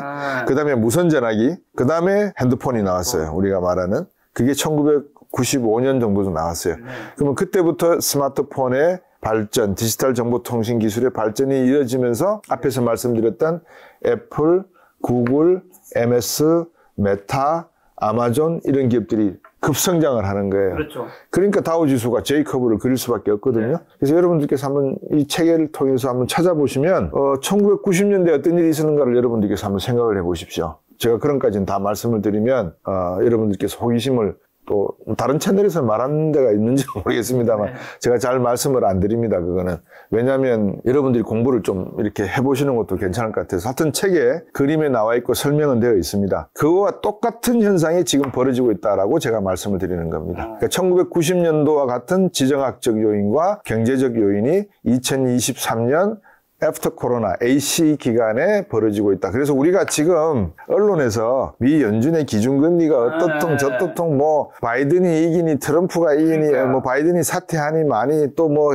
그 다음에 무선 전화기, 그 다음에 핸드폰이 나왔어요. 우리가 말하는 그게 1995년 정도 나왔어요. 그러면 그때부터 스마트폰의 발전, 디지털 정보통신 기술의 발전이 이어지면서 앞에서 말씀드렸던 애플, 구글, MS, 메타, 아마존 이런 기업들이 급성장을 하는 거예요. 그렇죠. 그러니까 다우지수가 J커브를 그릴 수밖에 없거든요. 그래서 여러분들께서 한번 이 체계를 통해서 한번 찾아보시면 1990년대 어떤 일이 있었는가를 여러분들께서 한번 생각을 해보십시오. 제가 그런까지는 다 말씀을 드리면 여러분들께서 호기심을 또 다른 채널에서 말하는 데가 있는지 모르겠습니다만 제가 잘 말씀을 안 드립니다. 그거는 왜냐하면 여러분들이 공부를 좀 이렇게 해보시는 것도 괜찮을 것 같아서 하여튼 책에 그림에 나와 있고 설명은 되어 있습니다. 그거와 똑같은 현상이 지금 벌어지고 있다라고 제가 말씀을 드리는 겁니다. 그러니까 1990년도와 같은 지정학적 요인과 경제적 요인이 2023년 애프터 코로나 AC 기간에 벌어지고 있다. 그래서 우리가 지금 언론에서 미 연준의 기준금리가 어떻통 저떻통 뭐 바이든이 이기니 트럼프가 이기니 뭐 바이든이 사퇴하니 많이 또 뭐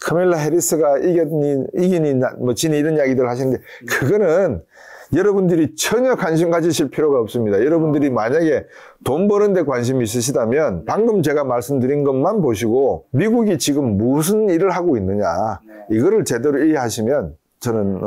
카멜라 해리스가 이기니 뭐 지니 이런 이야기들 하시는데 그거는 여러분들이 전혀 관심 가지실 필요가 없습니다. 여러분들이 만약에 돈 버는 데 관심이 있으시다면 방금 제가 말씀드린 것만 보시고 미국이 지금 무슨 일을 하고 있느냐 이거를 제대로 이해하시면 저는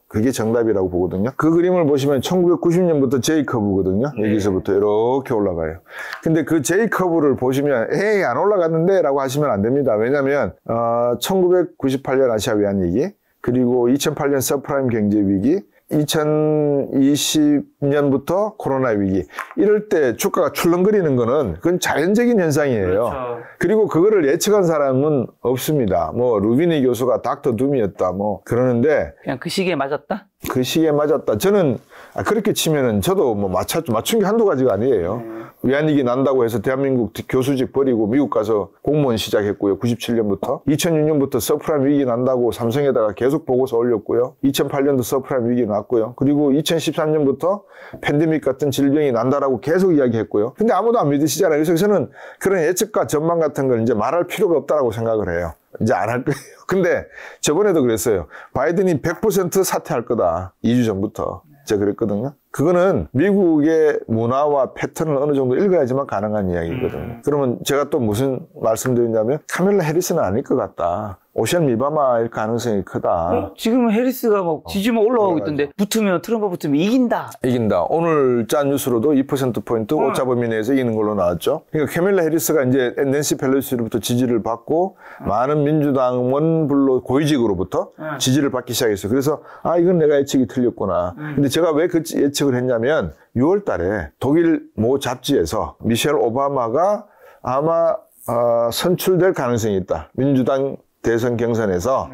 그게 정답이라고 보거든요. 그 그림을 보시면 1990년부터 J커브거든요. 여기서부터 이렇게 올라가요. 근데 그 J커브를 보시면 에이 안 올라갔는데 라고 하시면 안 됩니다. 왜냐하면 1998년 아시아 외환위기 그리고 2008년 서프라임 경제위기 2020년부터 코로나 위기 이럴 때 주가가 출렁거리는 거는 그건 자연적인 현상이에요. 그렇죠. 그리고 그거를 예측한 사람은 없습니다. 뭐 루비니 교수가 닥터 둠이었다 뭐 그러는데 그냥 그 시기에 맞았다? 그 시기에 맞았다. 저는 그렇게 치면은 저도 뭐 맞춘 게 한두 가지가 아니에요. 외환위기 난다고 해서 대한민국 교수직 버리고 미국 가서 공무원 시작했고요. 97년부터. 2006년부터 서프라임 위기 난다고 삼성에다가 계속 보고서 올렸고요. 2008년도 서프라임 위기 났고요. 그리고 2013년부터 팬데믹 같은 질병이 난다라고 계속 이야기했고요. 근데 아무도 안 믿으시잖아요. 그래서 저는 그런 예측과 전망 같은 걸 이제 말할 필요가 없다라고 생각을 해요. 이제 안 할 거예요. 근데 저번에도 그랬어요. 바이든이 100% 사퇴할 거다. 2주 전부터. 제가 그랬거든요. 그거는 미국의 문화와 패턴을 어느 정도 읽어야지만 가능한 이야기거든요. 그러면 제가 또 무슨 말씀드리냐면 카멜라 해리스는 아닐 것 같다. 오션 미바마일 가능성이 크다. 지금 해리스가 막 지지만 올라가고 있던데 붙으면 트럼프 붙으면 이긴다. 오늘 짠 뉴스로도 2%포인트 오차 범위 내에서 이기는 걸로 나왔죠. 그러니까 카멜라 해리스가 이제 낸시 펠로시로부터 지지를 받고 많은 민주당 원불로 고위직으로부터 지지를 받기 시작했어요. 그래서 이건 내가 예측이 틀렸구나. 근데 제가 왜 그 예측을 했냐면 6월 달에 독일 모 잡지에서 미셸 오바마가 아마 선출될 가능성이 있다. 민주당 대선 경선에서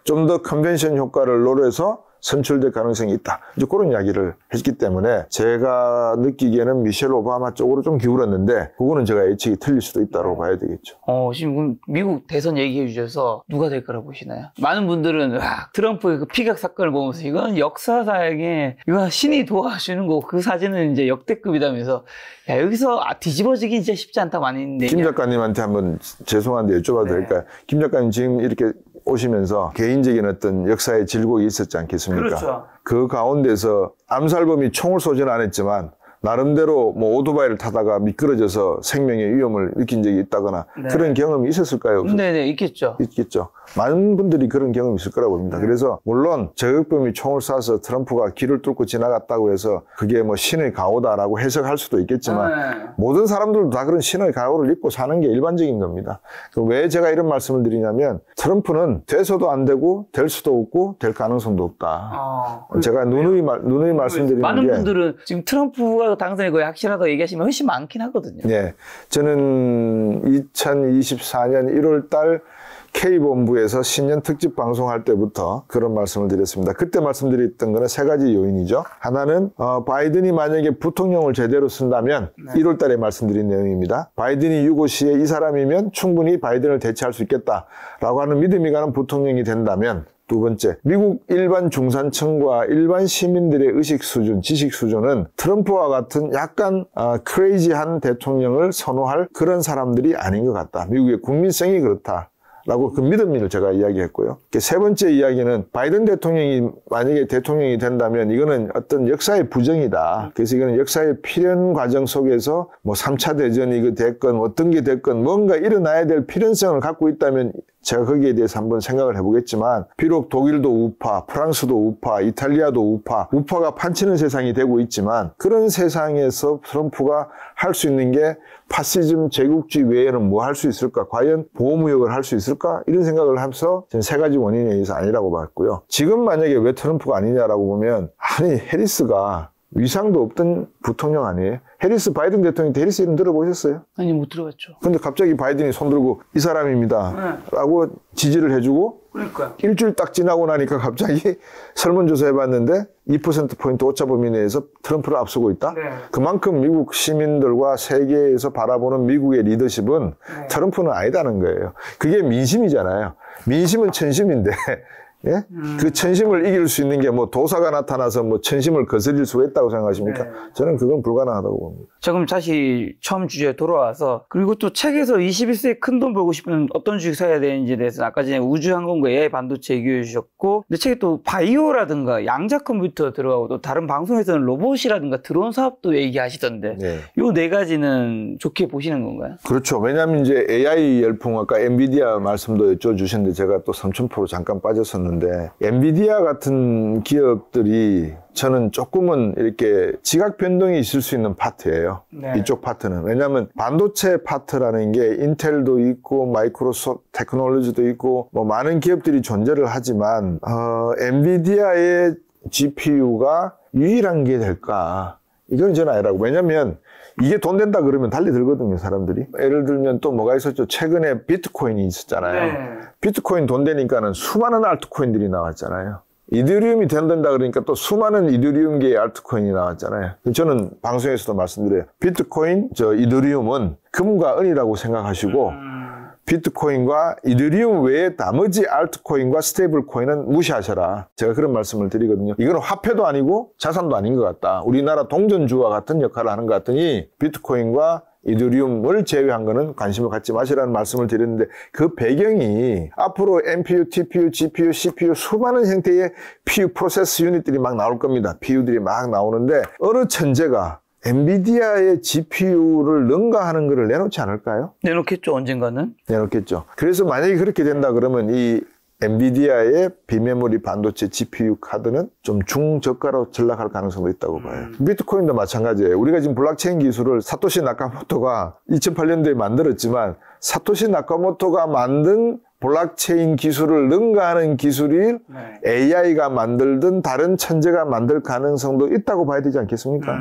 좀 더 컨벤션 효과를 노려서 선출될 가능성이 있다. 이제 그런 이야기를 했기 때문에 제가 느끼기에는 미셸 오바마 쪽으로 좀 기울었는데 그거는 제가 예측이 틀릴 수도 있다고 봐야 되겠죠. 지금 미국 대선 얘기해 주셔서 누가 될 거라고 보시나요? 많은 분들은 트럼프의 그 피격 사건을 보면서 이건 역사상에 이거 신이 도와주는 거 그 사진은 이제 역대급이다면서 여기서 뒤집어지기 진짜 쉽지 않다 많이 김 작가님한테 한번 죄송한데 여쭤봐도 될까요? 김 작가님 지금 이렇게 오시면서 개인적인 어떤 역사의 질곡이 있었지 않겠습니까? 그렇죠. 그 가운데서 암살범이 총을 쏘지는 않았지만 나름대로 뭐 오토바이를 타다가 미끄러져서 생명의 위험을 느낀 적이 있다거나 그런 경험이 있었을까요? 네네, 있겠죠. 있겠죠. 많은 분들이 그런 경험이 있을 거라고 봅니다. 그래서 물론 저격범이 총을 쏴서 트럼프가 길을 뚫고 지나갔다고 해서 그게 뭐 신의 가호다라고 해석할 수도 있겠지만 모든 사람들도 다 그런 신의 가호를 입고 사는 게 일반적인 겁니다. 왜 제가 이런 말씀을 드리냐면 트럼프는 돼서도 안 되고 될 수도 없고 될 가능성도 없다. 제가 누누이 말씀드리는 많은 게 분들은 지금 트럼프가 당선이 거의 확실하다고 얘기하시면 훨씬 많긴 하거든요. 네, 저는 2024년 1월 달 K본부에서 신년 특집 방송할 때부터 그런 말씀을 드렸습니다. 그때 말씀드렸던 거는 세 가지 요인이죠. 하나는 바이든이 만약에 부통령을 제대로 쓴다면 1월 달에 말씀드린 내용입니다. 바이든이 유고시에 이 사람이면 충분히 바이든을 대체할 수 있겠다라고 하는 믿음이 가는 부통령이 된다면 두 번째, 미국 일반 중산층과 일반 시민들의 의식 수준, 지식 수준은 트럼프와 같은 약간 크레이지한 대통령을 선호할 그런 사람들이 아닌 것 같다. 미국의 국민성이 그렇다. 라고 그 믿음을 제가 이야기했고요. 세 번째 이야기는 바이든 대통령이 만약에 대통령이 된다면 이거는 어떤 역사의 부정이다. 그래서 이거는 역사의 필연 과정 속에서 뭐 3차 대전이 됐건 어떤 게 됐건 뭔가 일어나야 될 필연성을 갖고 있다면 제가 거기에 대해서 한번 생각을 해보겠지만 비록 독일도 우파, 프랑스도 우파, 이탈리아도 우파가 판치는 세상이 되고 있지만 그런 세상에서 트럼프가 할 수 있는 게 파시즘 제국주의 외에는 뭐 할 수 있을까? 과연 보호무역을 할 수 있을까? 이런 생각을 하면서 저는 세 가지 원인에 의해서 아니라고 봤고요. 지금 만약에 왜 트럼프가 아니냐라고 보면 해리스가 위상도 없던 부통령 아니에요? 해리스 바이든 대통령 해리스 이름 들어보셨어요? 아니, 못 들어봤죠. 근데 갑자기 바이든이 손들고 이 사람입니다 라고 지지를 해주고 그러니까. 일주일 딱 지나고 나니까 갑자기 설문조사 해봤는데 2%포인트 오차범위 내에서 트럼프를 앞서고 있다? 네. 그만큼 미국 시민들과 세계에서 바라보는 미국의 리더십은 트럼프는 아니다는 거예요. 그게 민심이잖아요. 민심은 천심인데 예? 그 천심을 이길 수 있는 게 뭐 도사가 나타나서 뭐 천심을 거스릴 수가 있다고 생각하십니까? 네. 저는 그건 불가능하다고 봅니다. 자, 그럼 다시 처음 주제에 돌아와서, 그리고 또 책에서 21세기에 큰 돈 벌고 싶으면 어떤 주식 사야 되는지에 대해서는 아까 전에 우주항공과 AI 반도체 얘기해 주셨고, 근데 책에 또 바이오라든가 양자 컴퓨터 들어가고, 또 다른 방송에서는 로봇이라든가 드론 사업도 얘기하시던데, 네. 요 네 가지는 좋게 보시는 건가요? 그렇죠. 왜냐하면 이제 AI 열풍, 아까 엔비디아 말씀도 여쭤주셨는데 제가 또 3000% 잠깐 빠졌었는데, 엔비디아 같은 기업들이 저는 조금은 이렇게 지각 변동이 있을 수 있는 파트예요. 네. 이쪽 파트는. 왜냐하면 반도체 파트라는 게 인텔도 있고 마이크로소프트 테크놀로지도 있고 뭐 많은 기업들이 존재를 하지만 엔비디아의 GPU가 유일한 게 될까? 이건 저는 아니라고. 왜냐하면 이게 돈 된다 그러면 달리 들거든요, 사람들이. 예를 들면 또 뭐가 있었죠? 최근에 비트코인이 있었잖아요. 네. 비트코인 돈 되니까는 수많은 알트코인들이 나왔잖아요. 이더리움이 된다 그러니까 또 수많은 이더리움계의 알트코인이 나왔잖아요. 저는 방송에서도 말씀드려요. 비트코인, 이더리움은 금과 은이라고 생각하시고 비트코인과 이더리움 외에 나머지 알트코인과 스테이블 코인은 무시하셔라. 제가 그런 말씀을 드리거든요. 이건 화폐도 아니고 자산도 아닌 것 같다. 우리나라 동전주와 같은 역할을 하는 것 같으니 비트코인과 이더리움을 제외한 거는 관심을 갖지 마시라는 말씀을 드렸는데, 그 배경이 앞으로 NPU, TPU, GPU, CPU 수많은 형태의 PU 프로세스 유닛들이 막 나올 겁니다. PU들이 막 나오는데 어느 천재가 엔비디아의 GPU를 능가하는 것을 내놓지 않을까요? 내놓겠죠, 언젠가는. 내놓겠죠. 그래서 만약에 그렇게 된다 그러면 이 엔비디아의 비메모리 반도체 GPU 카드는 좀 중저가로 전락할 가능성도 있다고 봐요. 비트코인도 마찬가지예요. 우리가 지금 블록체인 기술을 사토시 나카모토가 2008년도에 만들었지만 사토시 나카모토가 만든 블록체인 기술을 능가하는 기술이 AI가 만들든 다른 천재가 만들 가능성도 있다고 봐야 되지 않겠습니까?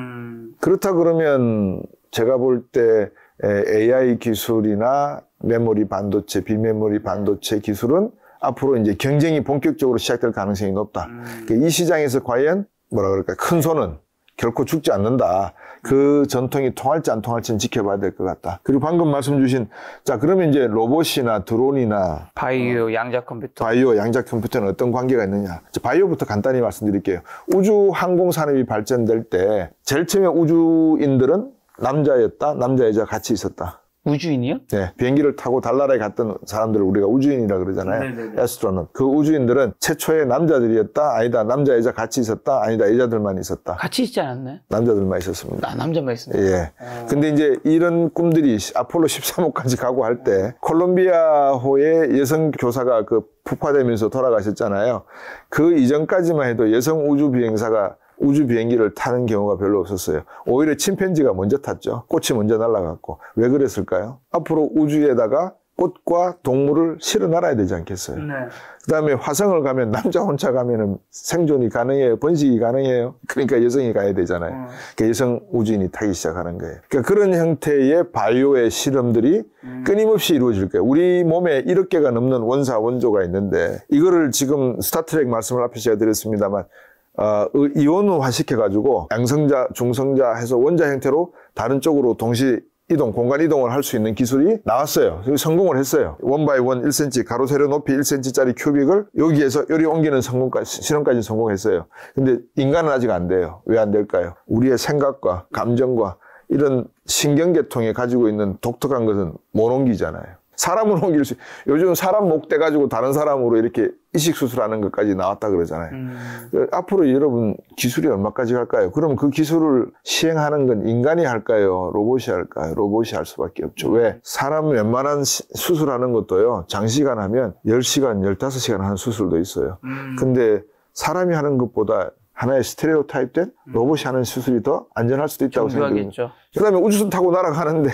그렇다 그러면 제가 볼 때 AI 기술이나 메모리 반도체, 비메모리 반도체 기술은 앞으로 이제 경쟁이 본격적으로 시작될 가능성이 높다. 이 시장에서 과연 뭐라 그럴까, 큰 손은 결코 죽지 않는다. 그 전통이 통할지 안 통할지는 지켜봐야 될 것 같다. 그리고 방금 말씀 주신, 자, 그러면 이제 로봇이나 드론이나 바이오, 양자 컴퓨터. 바이오, 양자 컴퓨터는 어떤 관계가 있느냐. 바이오부터 간단히 말씀드릴게요. 우주 항공 산업이 발전될 때 제일 처음에 우주인들은 남자였다, 남자, 여자 같이 있었다. 우주인이요? 네, 비행기를 타고 달나라에 갔던 사람들을 우리가 우주인이라 그러잖아요. 네네네. 에스트로넛. 그 우주인들은 최초에 남자들이었다, 아니다, 남자, 여자 같이 있었다, 아니다, 여자들만 있었다. 같이 있지 않았나요? 남자들만 있었습니다. 남자만 있습니다. 예. 근데 이제 이런 꿈들이 아폴로 13호까지 가고 할 때 콜롬비아호의 여성 교사가 그 폭파되면서 돌아가셨잖아요. 그 이전까지만 해도 여성 우주 비행사가 우주 비행기를 타는 경우가 별로 없었어요. 오히려 침팬지가 먼저 탔죠. 꽃이 먼저 날아갔고. 왜 그랬을까요? 앞으로 우주에다가 꽃과 동물을 실어 날아야 되지 않겠어요? 네. 그 다음에 화성을 가면 남자 혼자 가면은 생존이 가능해요? 번식이 가능해요? 그러니까 여성이 가야 되잖아요. 그러니까 여성 우주인이 타기 시작하는 거예요. 그러니까 그런 형태의 바이오의 실험들이 끊임없이 이루어질 거예요. 우리 몸에 1억 개가 넘는 원사, 원조가 있는데 이거를 지금 스타트랙 말씀을 앞에 제가 드렸습니다만 이온화 시켜가지고 양성자, 중성자 해서 원자 형태로 다른 쪽으로 동시 이동, 공간 이동을 할 수 있는 기술이 나왔어요. 그래서 성공을 했어요. 1x1 1cm, 가로 세로 높이 1cm짜리 큐빅을 여기에서 요리 옮기는 실험까지 성공했어요. 근데 인간은 아직 안 돼요. 왜 안 될까요? 우리의 생각과 감정과 이런 신경계통에 가지고 있는 독특한 것은 못 옮기잖아요. 사람을 옮길 수, 요즘 사람 목 떼가지고 다른 사람으로 이렇게 이식수술하는 것까지 나왔다 그러잖아요. 앞으로 여러분 기술이 얼마까지 갈까요? 그럼 그 기술을 시행하는 건 인간이 할까요? 로봇이 할까요? 로봇이 할 수밖에 없죠. 왜? 사람 웬만한 수술하는 것도요, 장시간 하면 10시간, 15시간 하는 수술도 있어요. 근데 사람이 하는 것보다 하나의 스테레오 타입된 로봇이 하는 수술이 더 안전할 수도 있다고 생각합니다. 그 다음에 우주선 타고 날아가는데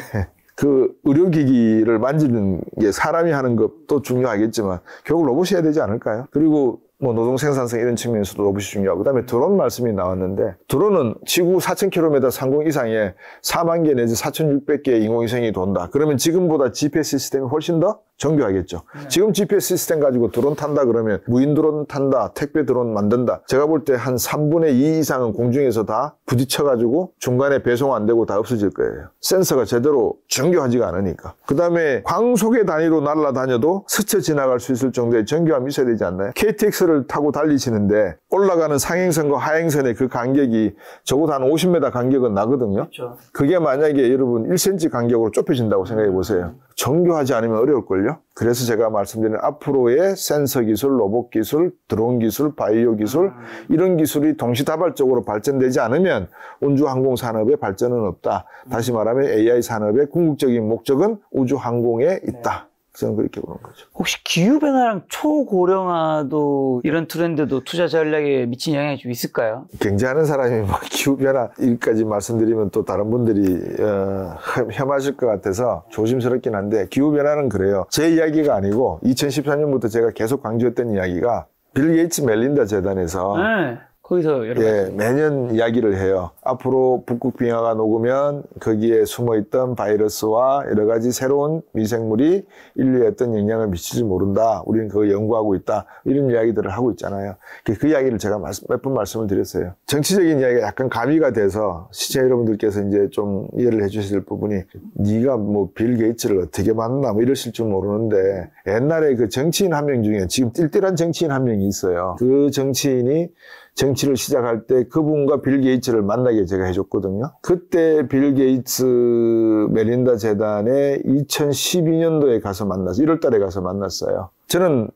그 의료기기를 만지는 게 사람이 하는 것도 중요하겠지만 결국 로봇이 해야 되지 않을까요? 그리고 뭐 노동 생산성 이런 측면에서도 로봇이 중요하고 그다음에 드론 말씀이 나왔는데 드론은 지구 4,000km 상공 이상에 4만 개 내지 4,600개의 인공위성이 돈다. 그러면 지금보다 GPS 시스템이 훨씬 더 정교하겠죠. 지금 GPS 시스템 가지고 드론 탄다 그러면 무인 드론 탄다, 택배 드론 만든다. 제가 볼 때 한 3분의 2 이상은 공중에서 다 부딪혀가지고 중간에 배송 안 되고 다 없어질 거예요. 센서가 제대로 정교하지가 않으니까. 그 다음에 광속의 단위로 날아다녀도 스쳐 지나갈 수 있을 정도의 정교함이 있어야 되지 않나요? KTX를 타고 달리시는데 올라가는 상행선과 하행선의 그 간격이 적어도 한 50m 간격은 나거든요. 그렇죠. 그게 만약에 여러분 1cm 간격으로 좁혀진다고 생각해 보세요. 정교하지 않으면 어려울걸요? 그래서 제가 말씀드린 앞으로의 센서 기술, 로봇 기술, 드론 기술, 바이오 기술 이런 기술이 동시다발적으로 발전되지 않으면 운주항공 산업의 발전은 없다. 다시 말하면 AI 산업의 궁극적인 목적은 우주항공에 있다. 저는 그렇게 보는 거죠. 혹시 기후변화랑 초고령화도 이런 트렌드도 투자 전략에 미친 영향이 좀 있을까요? 경제하는 사람이 뭐 기후변화 일까지 말씀드리면 또 다른 분들이 혐하실 것 같아서 조심스럽긴 한데 기후변화는 그래요. 제 이야기가 아니고 2014년부터 제가 계속 강조했던 이야기가 빌 게이츠 멜린다 재단에서 네. 거기서 여러 가지. 매년 이야기를 해요. 앞으로 북극 빙하가 녹으면 거기에 숨어있던 바이러스와 여러 가지 새로운 미생물이 인류에 어떤 영향을 미칠지 모른다. 우리는 그걸 연구하고 있다. 이런 이야기들을 하고 있잖아요. 그 이야기를 제가 몇 번 말씀을 드렸어요. 정치적인 이야기가 약간 가미가 돼서 시청자 여러분들께서 이제 좀 이해를 해주실 부분이 네가 뭐 빌 게이츠를 어떻게 만나 뭐 이러실 줄 모르는데 옛날에 그 정치인 한 명 중에 지금 띨띨한 정치인 한 명이 있어요. 그 정치인이 정치를 시작할 때 그분과 빌 게이츠를 만나게 제가 해줬거든요. 그때 빌 게이츠 멜린다 재단에 2012년도에 가서 만나서 1월 달에 가서 만났어요. 저는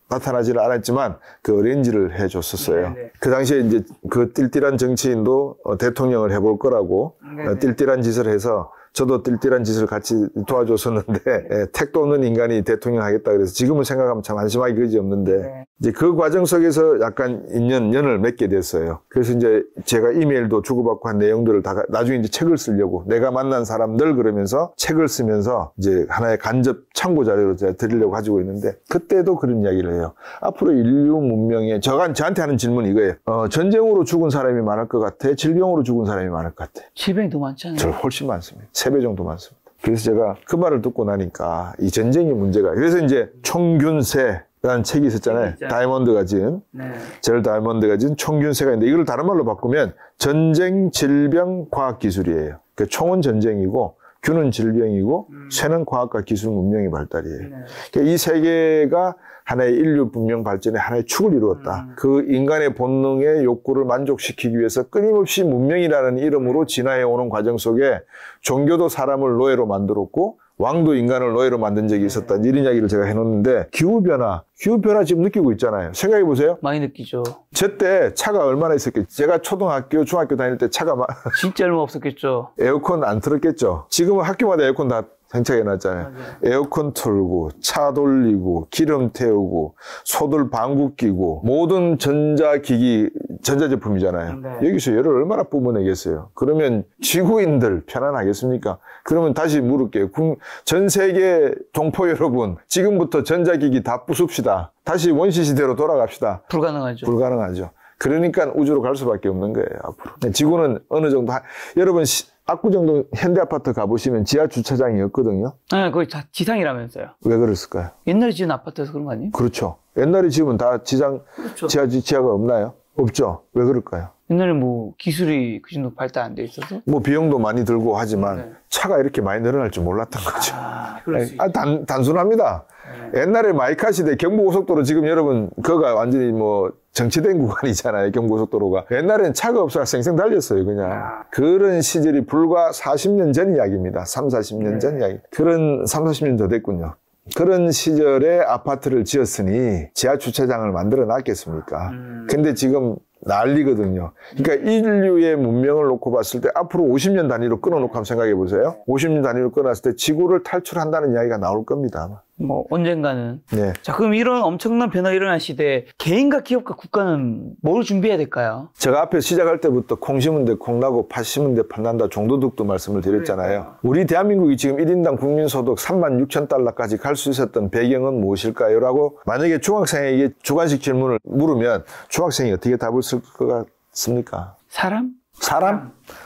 나타나지를 않았지만 그 어레인지를 해줬었어요. 네네. 그 당시에 이제 그 띨띨한 정치인도 대통령을 해볼 거라고 띨띨한 짓을 해서 저도 띨띨한 짓을 같이 도와줬었는데 택도 없는 인간이 대통령 하겠다 그래서 지금은 생각하면 참 안심하기 그지없는데 이제 그 과정 속에서 약간 연을 맺게 됐어요. 그래서 이제 제가 이메일도 주고받고 한 내용들을 다 나중에 이제 책을 쓰려고 내가 만난 사람들 그러면서 책을 쓰면서 이제 하나의 간접 참고 자료로 제가 드리려고 가지고 있는데 그때도 그런 이야기를 해요. 앞으로 인류 문명에 저한테 하는 질문이 이거예요. 전쟁으로 죽은 사람이 많을 것 같아? 질병으로 죽은 사람이 많을 것 같아? 질병이 더 많잖아요. 저 훨씬 많습니다. 3배 정도 많습니다. 그래서 제가 그 말을 듣고 나니까 이 전쟁이 문제가 그래서 이제 총균세라는 책이 있었잖아요. 다이몬드가 지은 제럴 다이몬드가 지은 총균세가 있는데 이걸 다른 말로 바꾸면 전쟁, 질병, 과학기술이에요. 그 총은 전쟁이고 균은 질병이고 쇠는 과학과 기술 문명의 발달이에요. 그러니까 이 세 개가 하나의 인류 문명 발전의 하나의 축을 이루었다. 그 인간의 본능의 욕구를 만족시키기 위해서 끊임없이 문명이라는 이름으로 진화해오는 과정 속에 종교도 사람을 노예로 만들었고 왕도 인간을 노예로 만든 적이 있었다. 이런 이야기를 제가 해놓는데 기후변화 지금 느끼고 있잖아요. 생각해보세요. 많이 느끼죠. 저때 차가 얼마나 있었겠죠. 제가 초등학교, 중학교 다닐 때 차가 진짜 얼마 없었겠죠. 에어컨 안 틀었겠죠. 지금은 학교마다 에어컨 다 장착해 놨잖아요. 에어컨 틀고 차 돌리고 기름 태우고 소들 방구 끼고 모든 전자기기 전자제품이잖아요. 여기서 열을 얼마나 뿜어내겠어요. 그러면 지구인들 편안하겠습니까? 그러면 다시 물을게요. 전 세계 동포 여러분 지금부터 전자기기 다 부숩시다. 다시 원시시대로 돌아갑시다. 불가능하죠. 불가능하죠. 그러니까 우주로 갈 수밖에 없는 거예요. 앞으로. 지구는 어느 정도 여러분 압구정동 현대아파트 가보시면 지하 주차장이었거든요. 네, 거기 다 지상이라면서요. 왜 그랬을까요? 옛날에 지은 아파트에서 그런 거 아니에요? 그렇죠. 옛날에 지으면 다 그렇죠. 지하가 없나요? 없죠. 왜 그럴까요? 옛날에 뭐 기술이 그 정도 발달 안 돼 있어서? 뭐 비용도 많이 들고 하지만 차가 이렇게 많이 늘어날 줄 몰랐던 거죠. 그럴 수 있죠. 단순합니다. 옛날에 마이카 시대 경부고속도로 지금 여러분 그거가 완전히 뭐 정체된 구간이잖아요. 경부고속도로가. 옛날에는 차가 없어서 쌩쌩 달렸어요. 그냥. 그런 시절이 불과 40년 전 이야기입니다. 3, 40년 전 이야기. 그런 3, 40년 더 됐군요. 그런 시절에 아파트를 지었으니 지하 주차장을 만들어 놨겠습니까? 근데 지금 난리거든요. 그러니까 인류의 문명을 놓고 봤을 때 앞으로 50년 단위로 끊어놓고 한번 생각해 보세요. 50년 단위로 끊었을 때 지구를 탈출한다는 이야기가 나올 겁니다. 아마. 뭐 언젠가는. 네. 자, 그럼 이런 엄청난 변화가 일어날 시대에 개인과 기업과 국가는 뭘 준비해야 될까요? 제가 앞에 시작할 때부터 콩 심은 데 콩 나고 팥 심은 데 팥 난다 종도둑도 말씀을 드렸잖아요. 우리 대한민국이 지금 1인당 국민소득 36,000달러까지 갈 수 있었던 배경은 무엇일까요? 라고 만약에 중학생에게 주관식 질문을 물으면 중학생이 어떻게 답을 쓸 것 같습니까? 사람?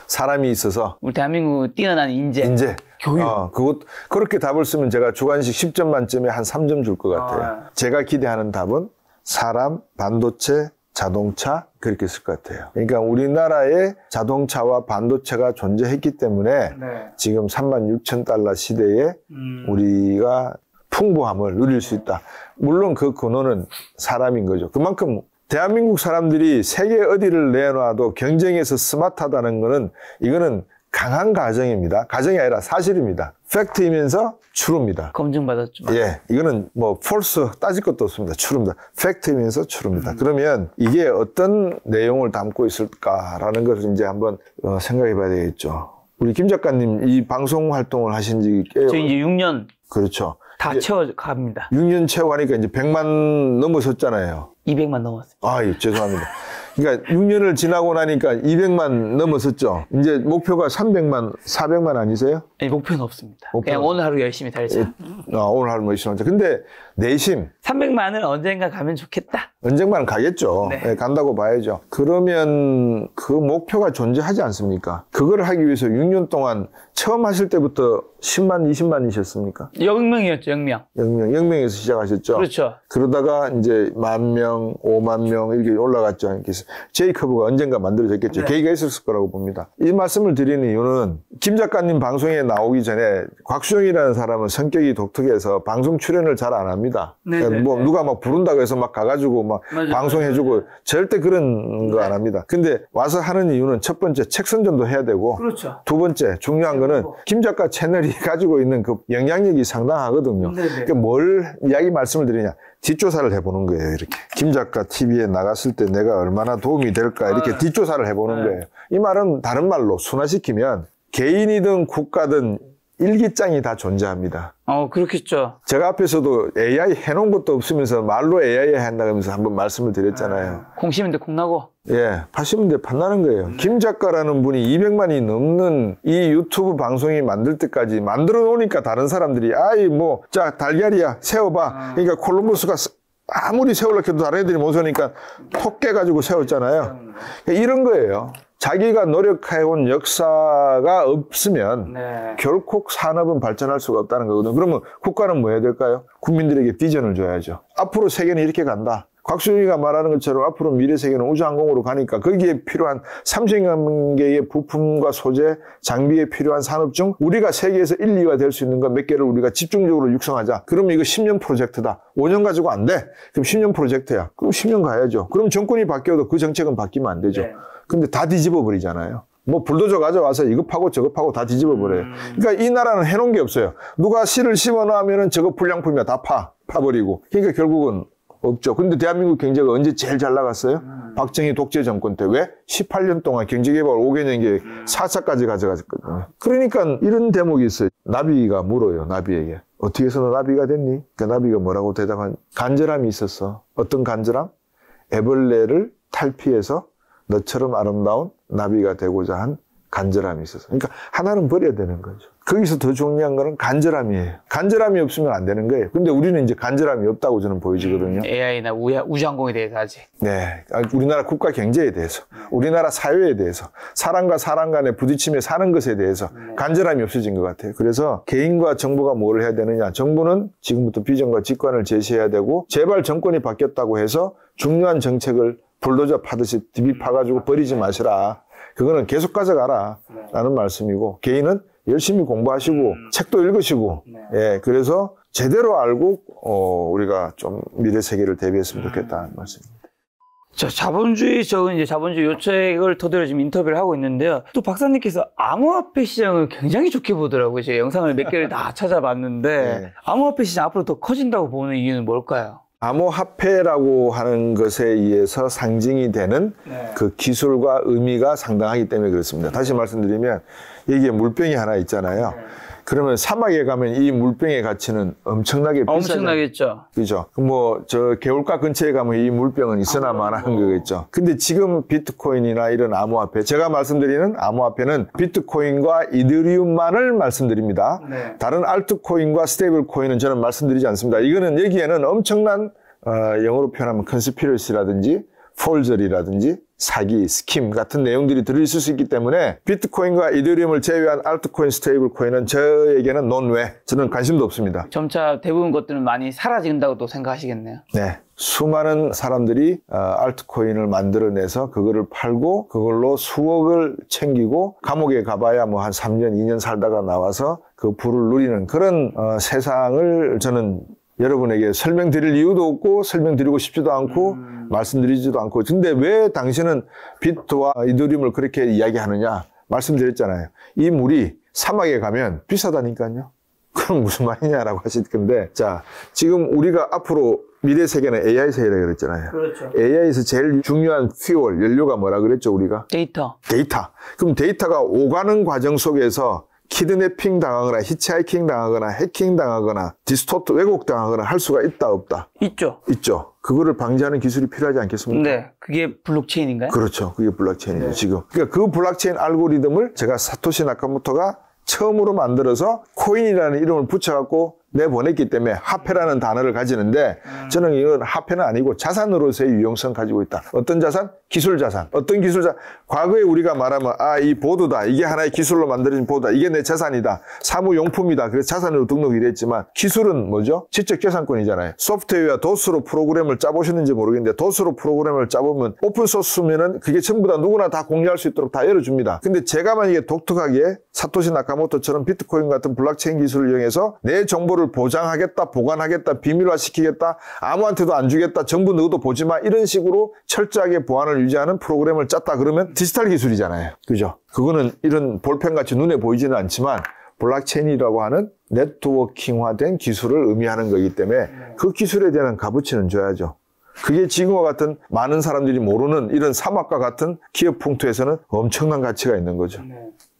사람이 있어서 우리 대한민국 뛰어난 인재. 교육. 그렇게 답을 쓰면 제가 주관식 10점 만점에 한 3점 줄 것 같아요. 제가 기대하는 답은 사람, 반도체, 자동차 그렇게 쓸 것 같아요. 그러니까 우리나라에 자동차와 반도체가 존재했기 때문에 지금 36,000달러 시대에 우리가 풍부함을 누릴 수 있다. 물론 그 근원은 사람인 거죠. 그만큼 대한민국 사람들이 세계 어디를 내놔도 경쟁에서 스마트하다는 거는 이거는 강한 가정입니다. 가정이 아니라 사실입니다. 팩트이면서 true입니다. 검증받았죠. 예, 이거는 뭐 false 따질 것도 없습니다. true입니다. 팩트이면서 true입니다. 그러면 이게 어떤 내용을 담고 있을까라는 것을 이제 한번 생각해 봐야 되겠죠. 우리 김 작가님 이 방송 활동을 하신 지 꽤 저 이제 6년 그렇죠. 다 채워갑니다. 6년 채워가니까 이제 100만 넘어섰잖아요. 200만 넘었어요. 아, 예, 죄송합니다. 그러니까 6년을 지나고 나니까 200만 넘었었죠. 이제 목표가 300만, 400만 아니세요? 아니, 목표는 없습니다. 목표는 그냥 오늘 하루 열심히 달자. 오늘 하루 뭐 열심히 하자. 근데 내심 300만을 언젠가 가면 좋겠다. 언젠가는 가겠죠. 네. 예, 간다고 봐야죠. 그러면 그 목표가 존재하지 않습니까? 그걸 하기 위해서 6년 동안 처음 하실 때부터 10만, 20만이셨습니까? 0명이었죠, 0명. 0명에서 시작하셨죠. 그렇죠. 그러다가 이제 10,000명, 50,000명 이렇게 올라갔죠. 이렇게 J커브가 언젠가 만들어졌겠죠. 계기가 있었을 거라고 봅니다. 이 말씀을 드리는 이유는 김 작가님 방송에 나오기 전에 곽수영이라는 사람은 성격이 독특해서 방송 출연을 잘 안 합니다. 그러니까 뭐 누가 막 부른다고 해서 막 가가지고 막 방송해주고 절대 그런 거 안 합니다. 근데 와서 하는 이유는 첫 번째 책 선전도 해야 되고 그렇죠. 두 번째 중요한 거는 김 작가 채널이 가지고 있는 그 영향력이 상당하거든요. 그러니까 뭘 이야기 말씀을 드리냐. 뒷조사를 해보는 거예요. 이렇게 김 작가 TV에 나갔을 때 내가 얼마나 도움이 될까 이렇게 뒷조사를 해보는 거예요. 이 말은 다른 말로 순화시키면 개인이든 국가든 일기장이 다 존재합니다. 그렇겠죠. 제가 앞에서도 AI 해놓은 것도 없으면서 말로 AI 한다고 하면서 한번 말씀을 드렸잖아요. 콩 심은 데 콩 나고. 예, 파시면 돼 판나는 거예요. 김 작가라는 분이 200만이 넘는 이 유튜브 방송이 만들 때까지 만들어 놓으니까 다른 사람들이 자 달걀이야 세워봐. 그러니까 콜럼버스가 아무리 세우려고 해도 다른 애들이 못 세우니까 톡 깨가지고 세웠잖아요. 이런 거예요. 자기가 노력해온 역사가 없으면 결코 산업은 발전할 수가 없다는 거거든요. 그러면 국가는 뭐 해야 될까요? 국민들에게 비전을 줘야죠. 앞으로 세계는 이렇게 간다. 곽수영이가 말하는 것처럼 앞으로 미래 세계는 우주항공으로 가니까 거기에 필요한 30만 개의 부품과 소재, 장비에 필요한 산업 중 우리가 세계에서 1, 2가 될 수 있는 것 몇 개를 우리가 집중적으로 육성하자. 그러면 이거 10년 프로젝트다. 5년 가지고 안 돼. 그럼 10년 프로젝트야. 그럼 10년 가야죠. 그럼 정권이 바뀌어도 그 정책은 바뀌면 안 되죠. 근데 다 뒤집어 버리잖아요. 뭐 불도저 가져와서 이거 파고 저거 파고 다 뒤집어 버려요. 그러니까 이 나라는 해놓은 게 없어요. 누가 씨를 심어 놓으면은 저거 불량품이야 다 파버리고. 그러니까 결국은 없죠. 근데 대한민국 경제가 언제 제일 잘 나갔어요? 박정희 독재 정권 때. 왜? 18년 동안 경제개발 5개년계 4차까지 가져갔거든요. 그러니까 이런 대목이 있어요. 나비가 물어요. 나비에게. 어떻게 해서 너 나비가 됐니? 그 나비가 뭐라고 대답한? 간절함이 있었어. 어떤 간절함? 애벌레를 탈피해서 너처럼 아름다운 나비가 되고자 한 간절함이 있어서. 그러니까 하나는 버려야 되는 거죠. 거기서 더 중요한 거는 간절함이에요. 간절함이 없으면 안 되는 거예요. 근데 우리는 이제 간절함이 없다고 저는 보여지거든요. AI나 우주항공에 대해서 아직. 네. 우리나라 국가 경제에 대해서, 우리나라 사회에 대해서, 사람과 사람 간의 부딪힘에 사는 것에 대해서 간절함이 없어진 것 같아요. 그래서 개인과 정부가 뭘 해야 되느냐. 정부는 지금부터 비전과 직관을 제시해야 되고, 제발 정권이 바뀌었다고 해서 중요한 정책을 불도저 파듯이 디비 파가지고 버리지 마시라. 그거는 계속 가져가라. 라는 말씀이고, 개인은 열심히 공부하시고, 책도 읽으시고, 예, 그래서 제대로 알고, 우리가 좀 미래 세계를 대비했으면 좋겠다는 말씀입니다. 자, 이제 자본주의 요책을 토대로 지금 인터뷰를 하고 있는데요. 또 박사님께서 암호화폐 시장을 굉장히 좋게 보더라고요. 제가 영상을 몇 개를 다 찾아봤는데, 암호화폐 시장 앞으로 더 커진다고 보는 이유는 뭘까요? 암호화폐라고 하는 것에 의해서 상징이 되는 그 기술과 의미가 상당하기 때문에 그렇습니다. 다시 말씀드리면 여기에 물병이 하나 있잖아요. 그러면 사막에 가면 이 물병의 가치는 엄청나게 비싸죠. 엄청나겠죠. 그죠? 뭐, 저, 개울가 근처에 가면 이 물병은 있으나 마나한 거겠죠. 근데 지금 비트코인이나 이런 암호화폐, 제가 말씀드리는 암호화폐는 비트코인과 이더리움만을 말씀드립니다. 네. 다른 알트코인과 스테이블 코인은 저는 말씀드리지 않습니다. 이거는 여기에는 엄청난, 영어로 표현하면 컨스피러시라든지, 폴저리라든지 사기, 스킴 같은 내용들이 들어있을 수 있기 때문에 비트코인과 이더리움을 제외한 알트코인, 스테이블 코인은 저에게는 논외. 저는 관심도 없습니다. 점차 대부분 것들은 많이 사라진다고 또 생각하시겠네요. 네. 수많은 사람들이 알트코인을 만들어내서 그거를 팔고 그걸로 수억을 챙기고 감옥에 가봐야 뭐 한 3년, 2년 살다가 나와서 그 부를 누리는 그런 세상을 저는 여러분에게 설명드릴 이유도 없고 설명드리고 싶지도 않고 말씀드리지도 않고 근데 왜 당신은 비트와 이더리움을 그렇게 이야기하느냐 말씀드렸잖아요. 이 물이 사막에 가면 비싸다니까요. 그럼 무슨 말이냐라고 하실 건데 자 지금 우리가 앞으로 미래 세계는 AI 세계라고 그랬잖아요. 그렇죠. AI에서 제일 중요한 퓨얼, 연료가 뭐라 그랬죠 우리가? 데이터. 그럼 데이터가 오가는 과정 속에서 키드내핑 당하거나 히치하이킹 당하거나 해킹 당하거나 디스토트 왜곡 당하거나 할 수가 있다 없다? 있죠. 있죠. 그거를 방지하는 기술이 필요하지 않겠습니까? 네. 그게 블록체인인가요? 그렇죠. 그게 블록체인이죠. 네. 지금. 그러니까 그 블록체인 알고리즘을 제가 사토시 나카모토가 처음으로 만들어서 코인이라는 이름을 붙여갖고 내보냈기 때문에 화폐라는 단어를 가지는데 저는 이건 화폐는 아니고 자산으로서의 유용성 가지고 있다. 어떤 자산? 기술 자산. 어떤 기술 자산? 과거에 우리가 말하면 이 보드다. 이게 하나의 기술로 만들어진 보드다. 이게 내 자산이다. 사무용품이다. 그래서 자산으로 등록이 됐지만 기술은 뭐죠? 지적재산권이잖아요. 소프트웨어와 도스로 프로그램을 짜보셨는지 모르겠는데 도스로 프로그램을 짜보면 오픈소스면은 그게 전부 다 누구나 다 공유할 수 있도록 다 열어줍니다. 근데 제가 만약에 독특하게 사토시 나카모토처럼 비트코인 같은 블록체인 기술을 이용해서 내 정보를 보장하겠다, 보관하겠다, 비밀화시키겠다, 아무한테도 안 주겠다, 정부 너도 보지 마 이런 식으로 철저하게 보안을 유지하는 프로그램을 짰다 그러면 디지털 기술이잖아요. 그죠? 그거는 이런 볼펜같이 눈에 보이지는 않지만 블록체인이라고 하는 네트워킹화된 기술을 의미하는 거기 때문에 그 기술에 대한 값어치는 줘야죠. 그게 지금과 같은 많은 사람들이 모르는 이런 사막과 같은 기업 풍토에서는 엄청난 가치가 있는 거죠.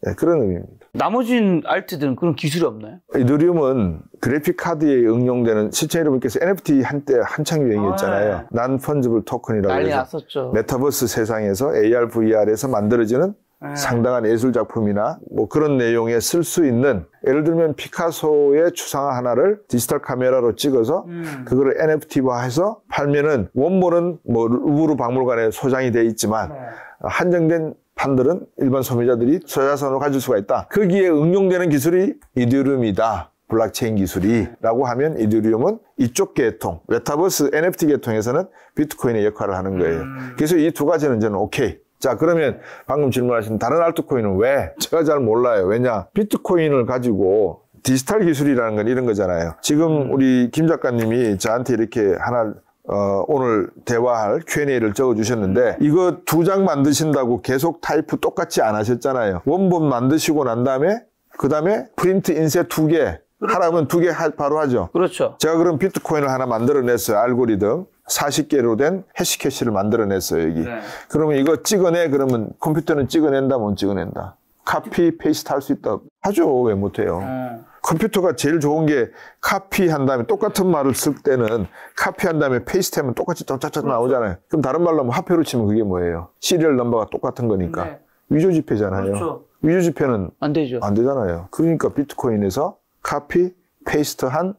네, 그런 의미입니다. 나머진 알트들은 그런 기술이 없나요? 이더리움은 그래픽 카드에 응용되는 실제 여러분께서 NFT 한때 한창 유행이었잖아요. non-fungible token이라고 난리 해서 났었죠. 메타버스 세상에서 AR, VR에서 만들어지는 상당한 예술 작품이나 뭐 그런 내용에 쓸 수 있는 예를 들면 피카소의 추상 하나를 디지털 카메라로 찍어서 그거를 NFT화해서 팔면은 원본은 뭐 루브르 박물관에 소장이 돼 있지만 한정된 판들은 일반 소비자들이 소자산으로 가질 수가 있다. 거기에 응용되는 기술이 이더리움이다. 블록체인 기술이라고 하면 이더리움은 이쪽 계통, 메타버스 NFT 계통에서는 비트코인의 역할을 하는 거예요. 그래서 이 두 가지는 저는 오케이. 자, 그러면 방금 질문하신 다른 알트코인은 왜? 제가 잘 몰라요. 왜냐? 비트코인을 가지고 디지털 기술이라는 건 이런 거잖아요. 지금 우리 김 작가님이 저한테 이렇게 하나 오늘 대화할 Q&A를 적어주셨는데 이거 2장 만드신다고 계속 타이프 똑같이 안 하셨잖아요. 원본 만드시고 난 다음에 그 다음에 프린트 인쇄 2개 하라면 2개 바로 하죠. 그렇죠. 제가 그럼 비트코인을 하나 만들어냈어요. 알고리즘 40개로 된 해시캐시를 만들어냈어요. 여기. 네. 그러면 이거 찍어내 그러면 컴퓨터는 찍어낸다 못 찍어낸다. 카피 페이스트 할 수 있다. 하죠. 왜 못해요. 컴퓨터가 제일 좋은 게 카피한 다음에 똑같은 말을 쓸 때는 카피한 다음에 페이스트하면 똑같이 쫙쫙쫙 나오잖아요. 그럼 다른 말로 하면 화폐로 치면 그게 뭐예요? 시리얼 넘버가 똑같은 거니까. 네. 위조지폐잖아요. 그렇죠. 위조지폐는 안 되죠. 안 되잖아요. 그러니까 비트코인에서 카피, 페이스트한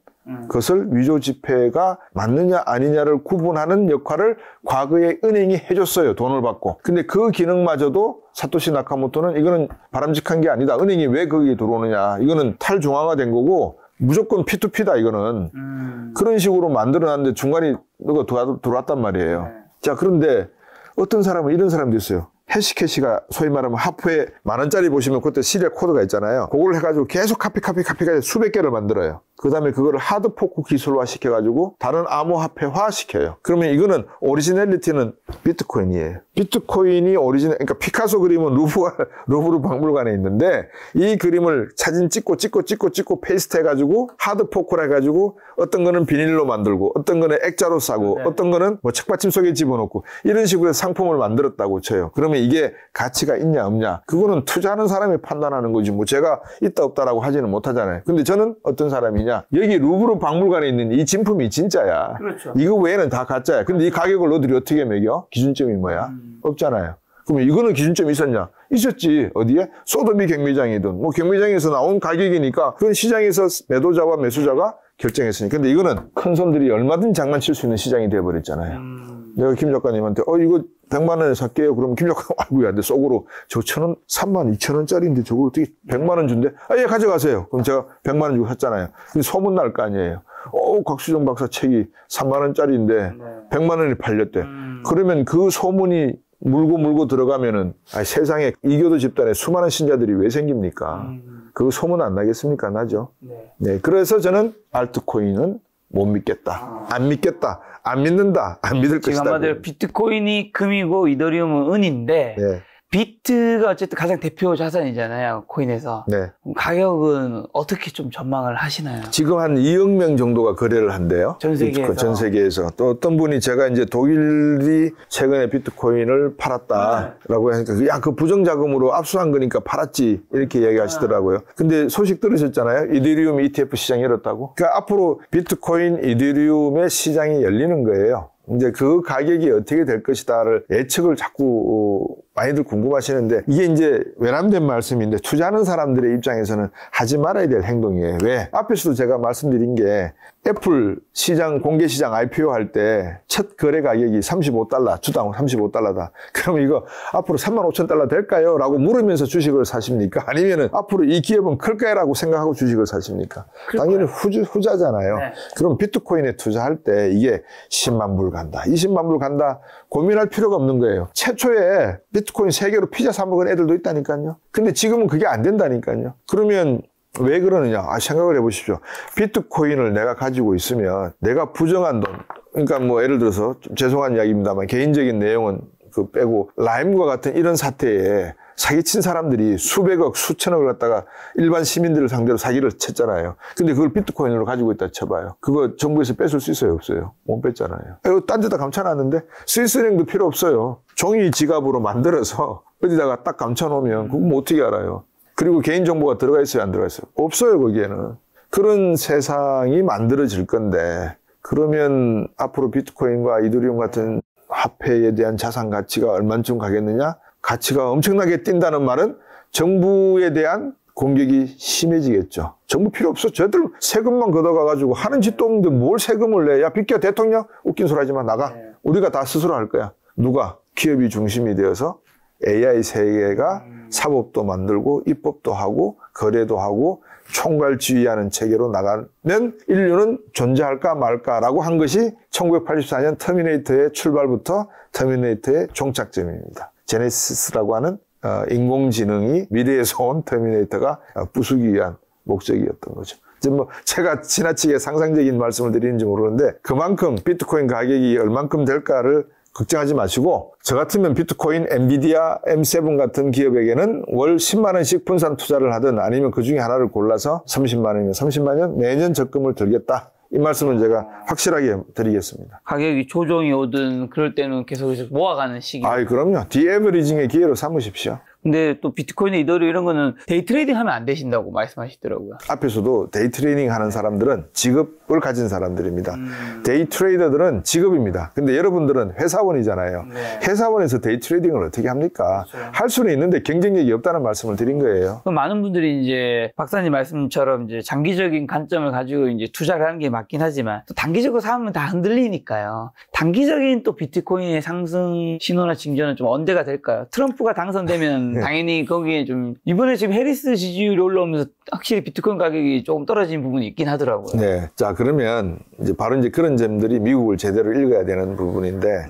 것을 위조지폐가 맞느냐 아니냐를 구분하는 역할을 과거에 은행이 해줬어요. 돈을 받고. 근데 그 기능마저도 사토시 나카모토는 이거는 바람직한 게 아니다. 은행이 왜 거기에 들어오느냐. 이거는 탈중앙화된 거고 무조건 P2P다 이거는. 그런 식으로 만들어놨는데 중간에 누가 들어왔단 말이에요. 네. 자, 그런데 어떤 사람은 이런 사람도 있어요. 해시캐시가 소위 말하면 하프에 10,000원짜리 보시면 그때 시리얼 코드가 있잖아요. 그걸 해가지고 계속 카피가 수백 개를 만들어요. 그 다음에 그거를 하드포크 기술화 시켜가지고 다른 암호화폐화 시켜요. 그러면 이거는 오리지널리티는 비트코인이에요. 비트코인이 그러니까 피카소 그림은 루브르 박물관에 있는데 이 그림을 사진 찍고 페이스트 해가지고 하드포크를 해가지고 어떤 거는 비닐로 만들고 어떤 거는 액자로 싸고 네. 어떤 거는 뭐 책받침 속에 집어넣고 이런 식으로 상품을 만들었다고 쳐요. 그러면 이게 가치가 있냐 없냐 그거는 투자하는 사람이 판단하는 거지 뭐 제가 있다 없다라고 하지는 못하잖아요. 근데 저는 어떤 사람이냐 여기 루브르 박물관에 있는 이 진품이 진짜야. 그렇죠. 이거 외에는 다 가짜야. 근데 이 가격을 너들이 어떻게 매겨? 기준점이 뭐야? 없잖아요. 그러면 이거는 기준점이 있었냐? 있었지. 어디에? 소더비 경매장이든 뭐 경매장에서 나온 가격이니까 그건 시장에서 매도자와 매수자가 결정했으니까. 근데 이거는 큰 손들이 얼마든 장난칠 수 있는 시장이 되어버렸잖아요. 내가 김 작가님한테 이거 100만 원에 살게요. 그러면 김 작가님 아이고야 내 속으로 저 1,000원 32,000원짜리인데 저걸 어떻게 100만 원 준대? 예 가져가세요. 그럼 제가 100만 원 주고 샀잖아요. 근데 소문 날 거 아니에요. 곽수정 박사 책이 3만 원짜리인데 100만 원이 팔렸대. 그러면 그 소문이 물고 들어가면은 세상에 이교도 집단에 수많은 신자들이 왜 생깁니까? 그 소문 안 나겠습니까? 나죠. 네. 그래서 저는 알트코인은 못 믿겠다. 안 믿겠다. 안 믿는다. 안 믿을 것이다. 지금 한마디로 비트코인이 금이고 이더리움은 은인데 네. 비트가 어쨌든 가장 대표 자산이잖아요. 코인에서. 네. 가격은 어떻게 좀 전망을 하시나요? 지금 한 2억 명 정도가 거래를 한대요. 전 세계에서. 전 세계에서. 또 어떤 분이 제가 이제 독일이 최근에 비트코인을 팔았다라고 하니까 야, 그 부정자금으로 압수한 거니까 팔았지. 이렇게 이야기하시더라고요. 근데 소식 들으셨잖아요. 이더리움 ETF 시장이 열었다고. 그러니까 앞으로 비트코인, 이더리움의 시장이 열리는 거예요. 이제 그 가격이 어떻게 될 것이다를 예측을 자꾸 많이들 궁금하시는데 이게 이제 외람된 말씀인데 투자하는 사람들의 입장에서는 하지 말아야 될 행동이에요. 왜? 앞에서도 제가 말씀드린 게 애플 시장, 공개 시장 IPO 할 때 첫 거래 가격이 $35, 주당 $35다. 그럼 이거 앞으로 35,000달러 될까요? 라고 물으면서 주식을 사십니까? 아니면은 앞으로 이 기업은 클까요? 라고 생각하고 주식을 사십니까? 당연히 후자잖아요. 네. 그럼 비트코인에 투자할 때 이게 10만 불 간다, 20만 불 간다 고민할 필요가 없는 거예요. 최초에 비트코인 3개로 피자 사 먹은 애들도 있다니까요. 근데 지금은 그게 안 된다니까요. 그러면 왜 그러느냐? 생각을 해보십시오. 비트코인을 내가 가지고 있으면 내가 부정한 돈, 그러니까 뭐 예를 들어서 좀 죄송한 이야기입니다만 개인적인 내용은 그 빼고 라임과 같은 이런 사태에 사기친 사람들이 수백억, 수천억을 갖다가 일반 시민들을 상대로 사기를 쳤잖아요. 근데 그걸 비트코인으로 가지고 있다 쳐봐요. 그거 정부에서 뺏을 수 있어요? 없어요? 못 뺐잖아요. 이거 딴 데다 감춰놨는데 스위스은행도 필요 없어요. 종이 지갑으로 만들어서 어디다가 딱 감춰놓으면 그거 뭐 어떻게 알아요? 그리고 개인정보가 들어가 있어요? 안 들어가 있어요? 없어요, 거기에는. 그런 세상이 만들어질 건데 그러면 앞으로 비트코인과 이더리움 같은 화폐에 대한 자산 가치가 얼마쯤 가겠느냐? 가치가 엄청나게 뛴다는 말은 정부에 대한 공격이 심해지겠죠. 정부 필요 없어. 저들 세금만 걷어가가지고 하는 짓도 없는데 뭘 세금을 내. 야, 비켜 대통령? 웃긴 소리 하지 마. 나가. 우리가 다 스스로 할 거야. 누가? 기업이 중심이 되어서 AI 세계가 사법도 만들고 입법도 하고 거래도 하고 총괄지휘하는 체계로 나가면 인류는 존재할까 말까라고 한 것이 1984년 터미네이터의 출발부터 터미네이터의 종착점입니다. 제네시스라고 하는 인공지능이 미래에서 온 터미네이터가 부수기 위한 목적이었던 거죠. 이제 뭐 제가 지나치게 상상적인 말씀을 드리는지 모르는데 그만큼 비트코인 가격이 얼만큼 될까를 걱정하지 마시고 저 같으면 비트코인, 엔비디아, M7 같은 기업에게는 월 10만 원씩 분산 투자를 하든 아니면 그 중에 하나를 골라서 30만 원이면 30만 원 매년 적금을 들겠다. 이 말씀은 제가 확실하게 드리겠습니다. 가격이 조정이 오든 그럴 때는 계속 모아가는 시기. 그럼요. 디에버리징의 기회로 삼으십시오. 근데 또 비트코인, 이더리움 이런 거는 데이 트레이딩 하면 안 되신다고 말씀하시더라고요. 앞에서도 데이 트레이딩 하는 사람들은 직업을 가진 사람들입니다. 데이 트레이더들은 직업입니다. 근데 여러분들은 회사원이잖아요. 네. 회사원에서 데이 트레이딩을 어떻게 합니까? 그렇죠. 할 수는 있는데 경쟁력이 없다는 말씀을 드린 거예요. 그럼 많은 분들이 이제 박사님 말씀처럼 이제 장기적인 관점을 가지고 이제 투자를 하는 게 맞긴 하지만 또 단기적으로 사면 다 흔들리니까요. 단기적인 또 비트코인의 상승 신호나 징조는 좀 언제가 될까요? 트럼프가 당선되면 당연히 거기에 좀 이번에 지금 해리스 지지율이 올라오면서 확실히 비트코인 가격이 조금 떨어진 부분이 있긴 하더라고요. 네. 자, 그러면 이제 바로 이제 그런 점들이 미국을 제대로 읽어야 되는 부분인데,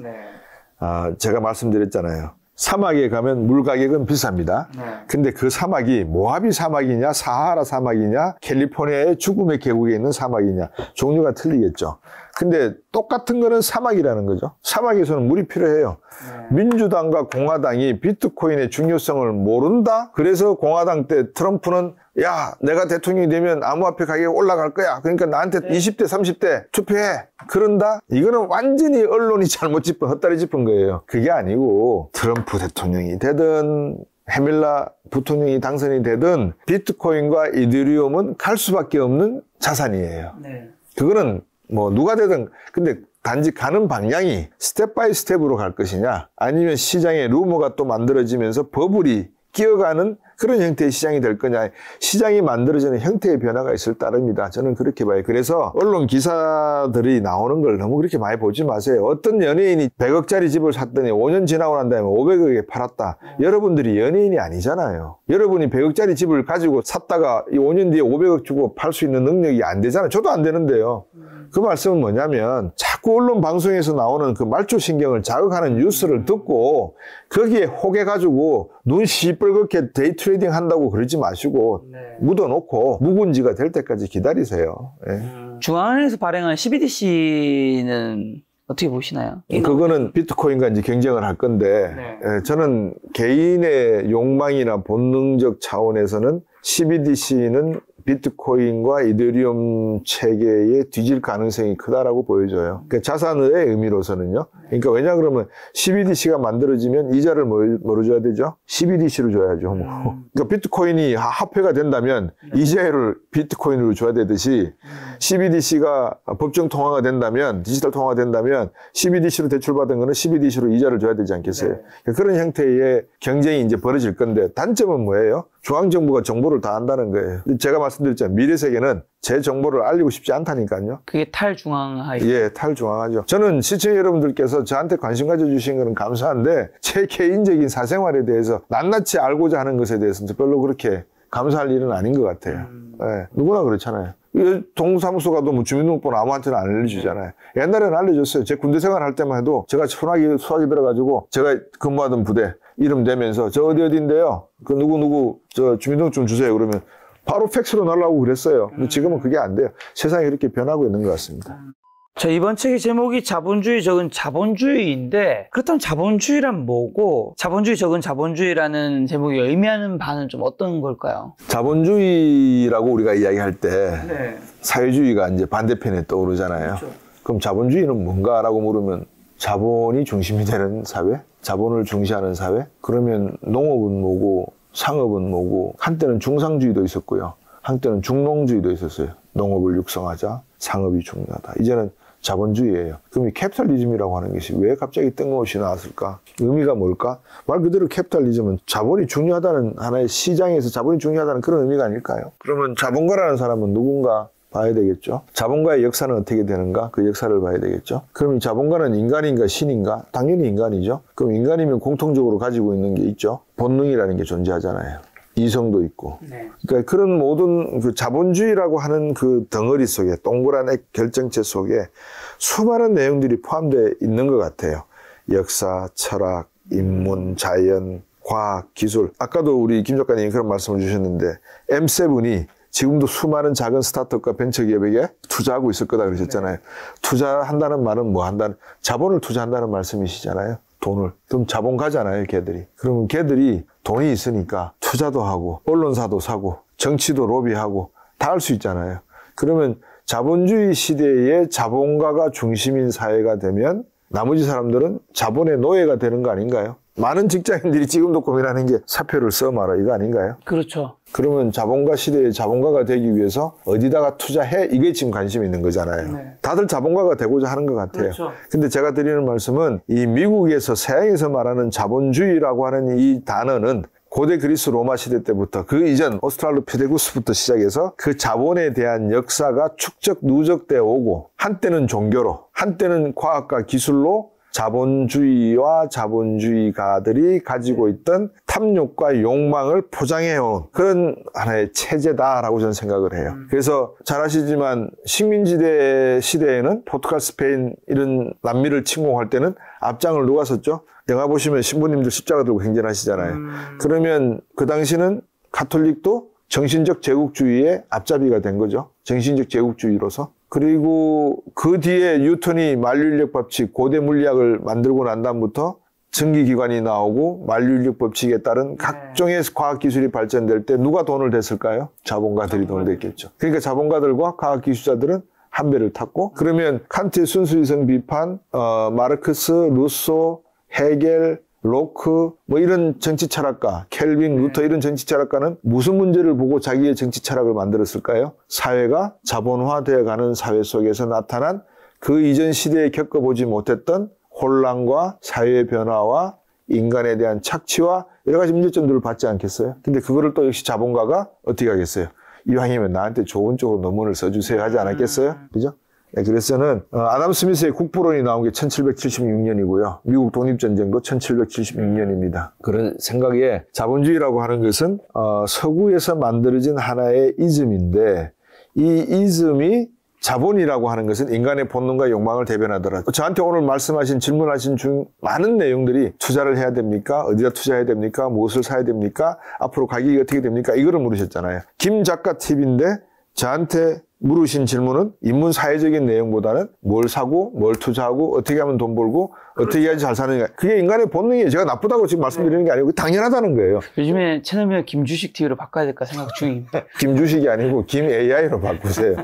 제가 말씀드렸잖아요. 사막에 가면 물 가격은 비쌉니다. 근데 그 사막이 모하비 사막이냐, 사하라 사막이냐, 캘리포니아의 죽음의 계곡에 있는 사막이냐, 종류가 틀리겠죠. 근데 똑같은 거는 사막이라는 거죠. 사막에서는 물이 필요해요. 민주당과 공화당이 비트코인의 중요성을 모른다? 그래서 공화당 때 트럼프는 야, 내가 대통령이 되면 암호화폐 가격이 올라갈 거야. 그러니까 나한테 20대, 30대 투표해. 그런다? 이거는 완전히 언론이 잘못 짚은, 헛다리 짚은 거예요. 그게 아니고 트럼프 대통령이 되든 헤밀라 부통령이 당선이 되든 비트코인과 이더리움은 갈 수밖에 없는 자산이에요. 네. 그거는 뭐 누가 되든, 근데 단지 가는 방향이 스텝 바이 스텝으로 갈 것이냐, 아니면 시장에 루머가 또 만들어지면서 버블이 끼어가는 그런 형태의 시장이 될 거냐. 시장이 만들어지는 형태의 변화가 있을 따름이다. 저는 그렇게 봐요. 그래서 언론 기사들이 나오는 걸 너무 그렇게 많이 보지 마세요. 어떤 연예인이 100억짜리 집을 샀더니 5년 지나고 난 다음에 500억에 팔았다. 여러분들이 연예인이 아니잖아요. 여러분이 100억짜리 집을 가지고 샀다가 5년 뒤에 500억 주고 팔 수 있는 능력이 안 되잖아요. 저도 안 되는데요. 그 말씀은 뭐냐면 자꾸 언론 방송에서 나오는 그 말초신경을 자극하는 뉴스를 듣고 거기에 혹해가지고 눈 시뻘겋게 데이 트레이딩 한다고 그러지 마시고 묻어놓고 묵은지가 될 때까지 기다리세요. 예. 중앙은행에서 발행한 CBDC는 어떻게 보시나요? 그거는 비트코인과 이제 경쟁을 할 건데 예, 저는 개인의 욕망이나 본능적 차원에서는 CBDC는 비트코인과 이더리움 체계에 뒤질 가능성이 크다라고 보여져요. 그러니까 자산의 의미로서는요. 그러니까 왜냐 그러면 CBDC가 만들어지면 이자를 뭐로 줘야 되죠? CBDC로 줘야죠. 뭐. 그러니까 비트코인이 합회가 된다면 이자를 비트코인으로 줘야 되듯이 CBDC가 법정 통화가 된다면, 디지털 통화가 된다면 CBDC로 대출받은 거는 CBDC로 이자를 줘야 되지 않겠어요? 그러니까 그런 형태의 경쟁이 이제 벌어질 건데 단점은 뭐예요? 중앙정부가 정보를 다 한다는 거예요. 제가 말씀드렸잖아요. 미래 세계는 제 정보를 알리고 싶지 않다니까요. 그게 탈중앙화. 예, 탈중앙하죠. 저는 시청자 여러분들께서 저한테 관심 가져주신 거는 감사한데 제 개인적인 사생활에 대해서 낱낱이 알고자 하는 것에 대해서는 별로 그렇게 감사할 일은 아닌 것 같아요. 예, 누구나 그렇잖아요. 동사무소 가도 뭐 주민등록번호 아무한테나 안 알려주잖아요. 옛날에는 알려줬어요. 제 군대 생활할 때만 해도 제가 수학이 들어가지고 제가 근무하던 부대 이름 대면서 저 어디인데요? 그 누구 저 주민등록 좀 주세요. 그러면 바로 팩스로 날라오고 그랬어요. 근데 지금은 그게 안 돼요. 세상이 그렇게 변하고 있는 것 같습니다. 자, 이번 책의 제목이 자본주의 적은 자본주의인데 그렇다면 자본주의란 뭐고 자본주의 적은 자본주의라는 제목이 의미하는 바는 좀 어떤 걸까요? 자본주의라고 우리가 이야기할 때 사회주의가 이제 반대편에 떠오르잖아요. 그렇죠. 그럼 자본주의는 뭔가라고 물으면 자본이 중심이 되는 사회? 자본을 중시하는 사회? 그러면 농업은 뭐고 상업은 뭐고 한때는 중상주의도 있었고요. 한때는 중농주의도 있었어요. 농업을 육성하자, 상업이 중요하다. 이제는 자본주의예요. 그럼 이 캐피탈리즘이라고 하는 것이 왜 갑자기 뜬금없이 나왔을까? 의미가 뭘까? 말 그대로 캐피탈리즘은 자본이 중요하다는 하나의 시장에서 자본이 중요하다는 그런 의미가 아닐까요? 그러면 자본가라는 사람은 누군가 봐야 되겠죠. 자본가의 역사는 어떻게 되는가? 그 역사를 봐야 되겠죠. 그럼 이 자본가는 인간인가 신인가? 당연히 인간이죠. 그럼 인간이면 공통적으로 가지고 있는 게 있죠. 본능이라는 게 존재하잖아요. 이성도 있고. 그러니까 그런 모든 그 자본주의라고 하는 그 덩어리 속에 동그란 결정체 속에 수많은 내용들이 포함되어 있는 것 같아요. 역사, 철학, 인문, 자연, 과학, 기술. 아까도 우리 김 작가님이 그런 말씀을 주셨는데 M7이 지금도 수많은 작은 스타트업과 벤처기업에게 투자하고 있을 거다 그러셨잖아요. 투자한다는 말은 뭐 한다는, 자본을 투자한다는 말씀이시잖아요. 돈을. 그럼 자본가잖아요, 걔들이. 그러면 걔들이 돈이 있으니까 투자도 하고, 언론사도 사고, 정치도 로비하고, 다 할 수 있잖아요. 그러면 자본주의 시대에 자본가가 중심인 사회가 되면 나머지 사람들은 자본의 노예가 되는 거 아닌가요? 많은 직장인들이 지금도 고민하는 게 사표를 써 마라 이거 아닌가요? 그렇죠. 그러면 자본가 시대에 자본가가 되기 위해서 어디다가 투자해? 이게 지금 관심이 있는 거잖아요. 네. 다들 자본가가 되고자 하는 것 같아요. 그렇죠. 근데 제가 드리는 말씀은 이 미국에서 서양에서 말하는 자본주의라고 하는 이 단어는 고대 그리스 로마 시대 때부터 그 이전 오스트랄로피테쿠스부터 시작해서 그 자본에 대한 역사가 축적 누적되어 오고 한때는 종교로 한때는 과학과 기술로 자본주의와 자본주의가들이 가지고 있던 탐욕과 욕망을 포장해온 그런 하나의 체제다라고 저는 생각을 해요. 그래서 잘 아시지만 식민지대 시대에는 포르투갈, 스페인 이런 남미를 침공할 때는 앞장을 누가 섰죠? 영화 보시면 신부님들 십자가 들고 행진하시잖아요. 그러면 그 당시는 가톨릭도 정신적 제국주의의 앞잡이가 된 거죠. 정신적 제국주의로서. 그리고 그 뒤에 뉴턴이 만류인력 법칙, 고대 물리학을 만들고 난 다음부터 전기기관이 나오고 만류인력 법칙에 따른 각종의 과학기술이 발전될 때 누가 돈을 댔을까요? 자본가들이 돈을 댔겠죠. 그러니까 자본가들과 과학기술자들은 한 배를 탔고, 그러면 칸트의 순수이성 비판, 마르크스, 루소, 헤겔, 로크, 뭐 이런 정치 철학가, 켈빈, 루터 이런 정치 철학가는 무슨 문제를 보고 자기의 정치 철학을 만들었을까요? 사회가 자본화되어 가는 사회 속에서 나타난 그 이전 시대에 겪어보지 못했던 혼란과 사회의 변화와 인간에 대한 착취와 여러 가지 문제점들을 받지 않겠어요? 근데 그거를 또 역시 자본가가 어떻게 하겠어요? 이왕이면 나한테 좋은 쪽으로 논문을 써주세요 하지 않았겠어요? 그죠? 네, 그래서는 아담 스미스의 국부론이 나온 게 1776년이고요. 미국 독립전쟁도 1776년입니다. 그런 생각에 자본주의라고 하는 것은 서구에서 만들어진 하나의 이즘인데, 이 이즘이 자본이라고 하는 것은 인간의 본능과 욕망을 대변하더라. 저한테 오늘 말씀하신 질문하신 중 많은 내용들이 투자를 해야 됩니까? 어디다 투자해야 됩니까? 무엇을 사야 됩니까? 앞으로 가격이 어떻게 됩니까? 이거를 물으셨잖아요. 김 작가 팁인데 저한테 물으신 질문은 인문 사회적인 내용보다는 뭘 사고 뭘 투자하고 어떻게 하면 돈 벌고 어떻게 해야지 잘 사느냐. 그게 인간의 본능이에요. 제가 나쁘다고 지금 말씀드리는 게 아니고 당연하다는 거예요. 요즘에 채널명 김주식 TV로 바꿔야 될까 생각 중입니다. 김주식이 아니고 김 AI로 바꾸세요.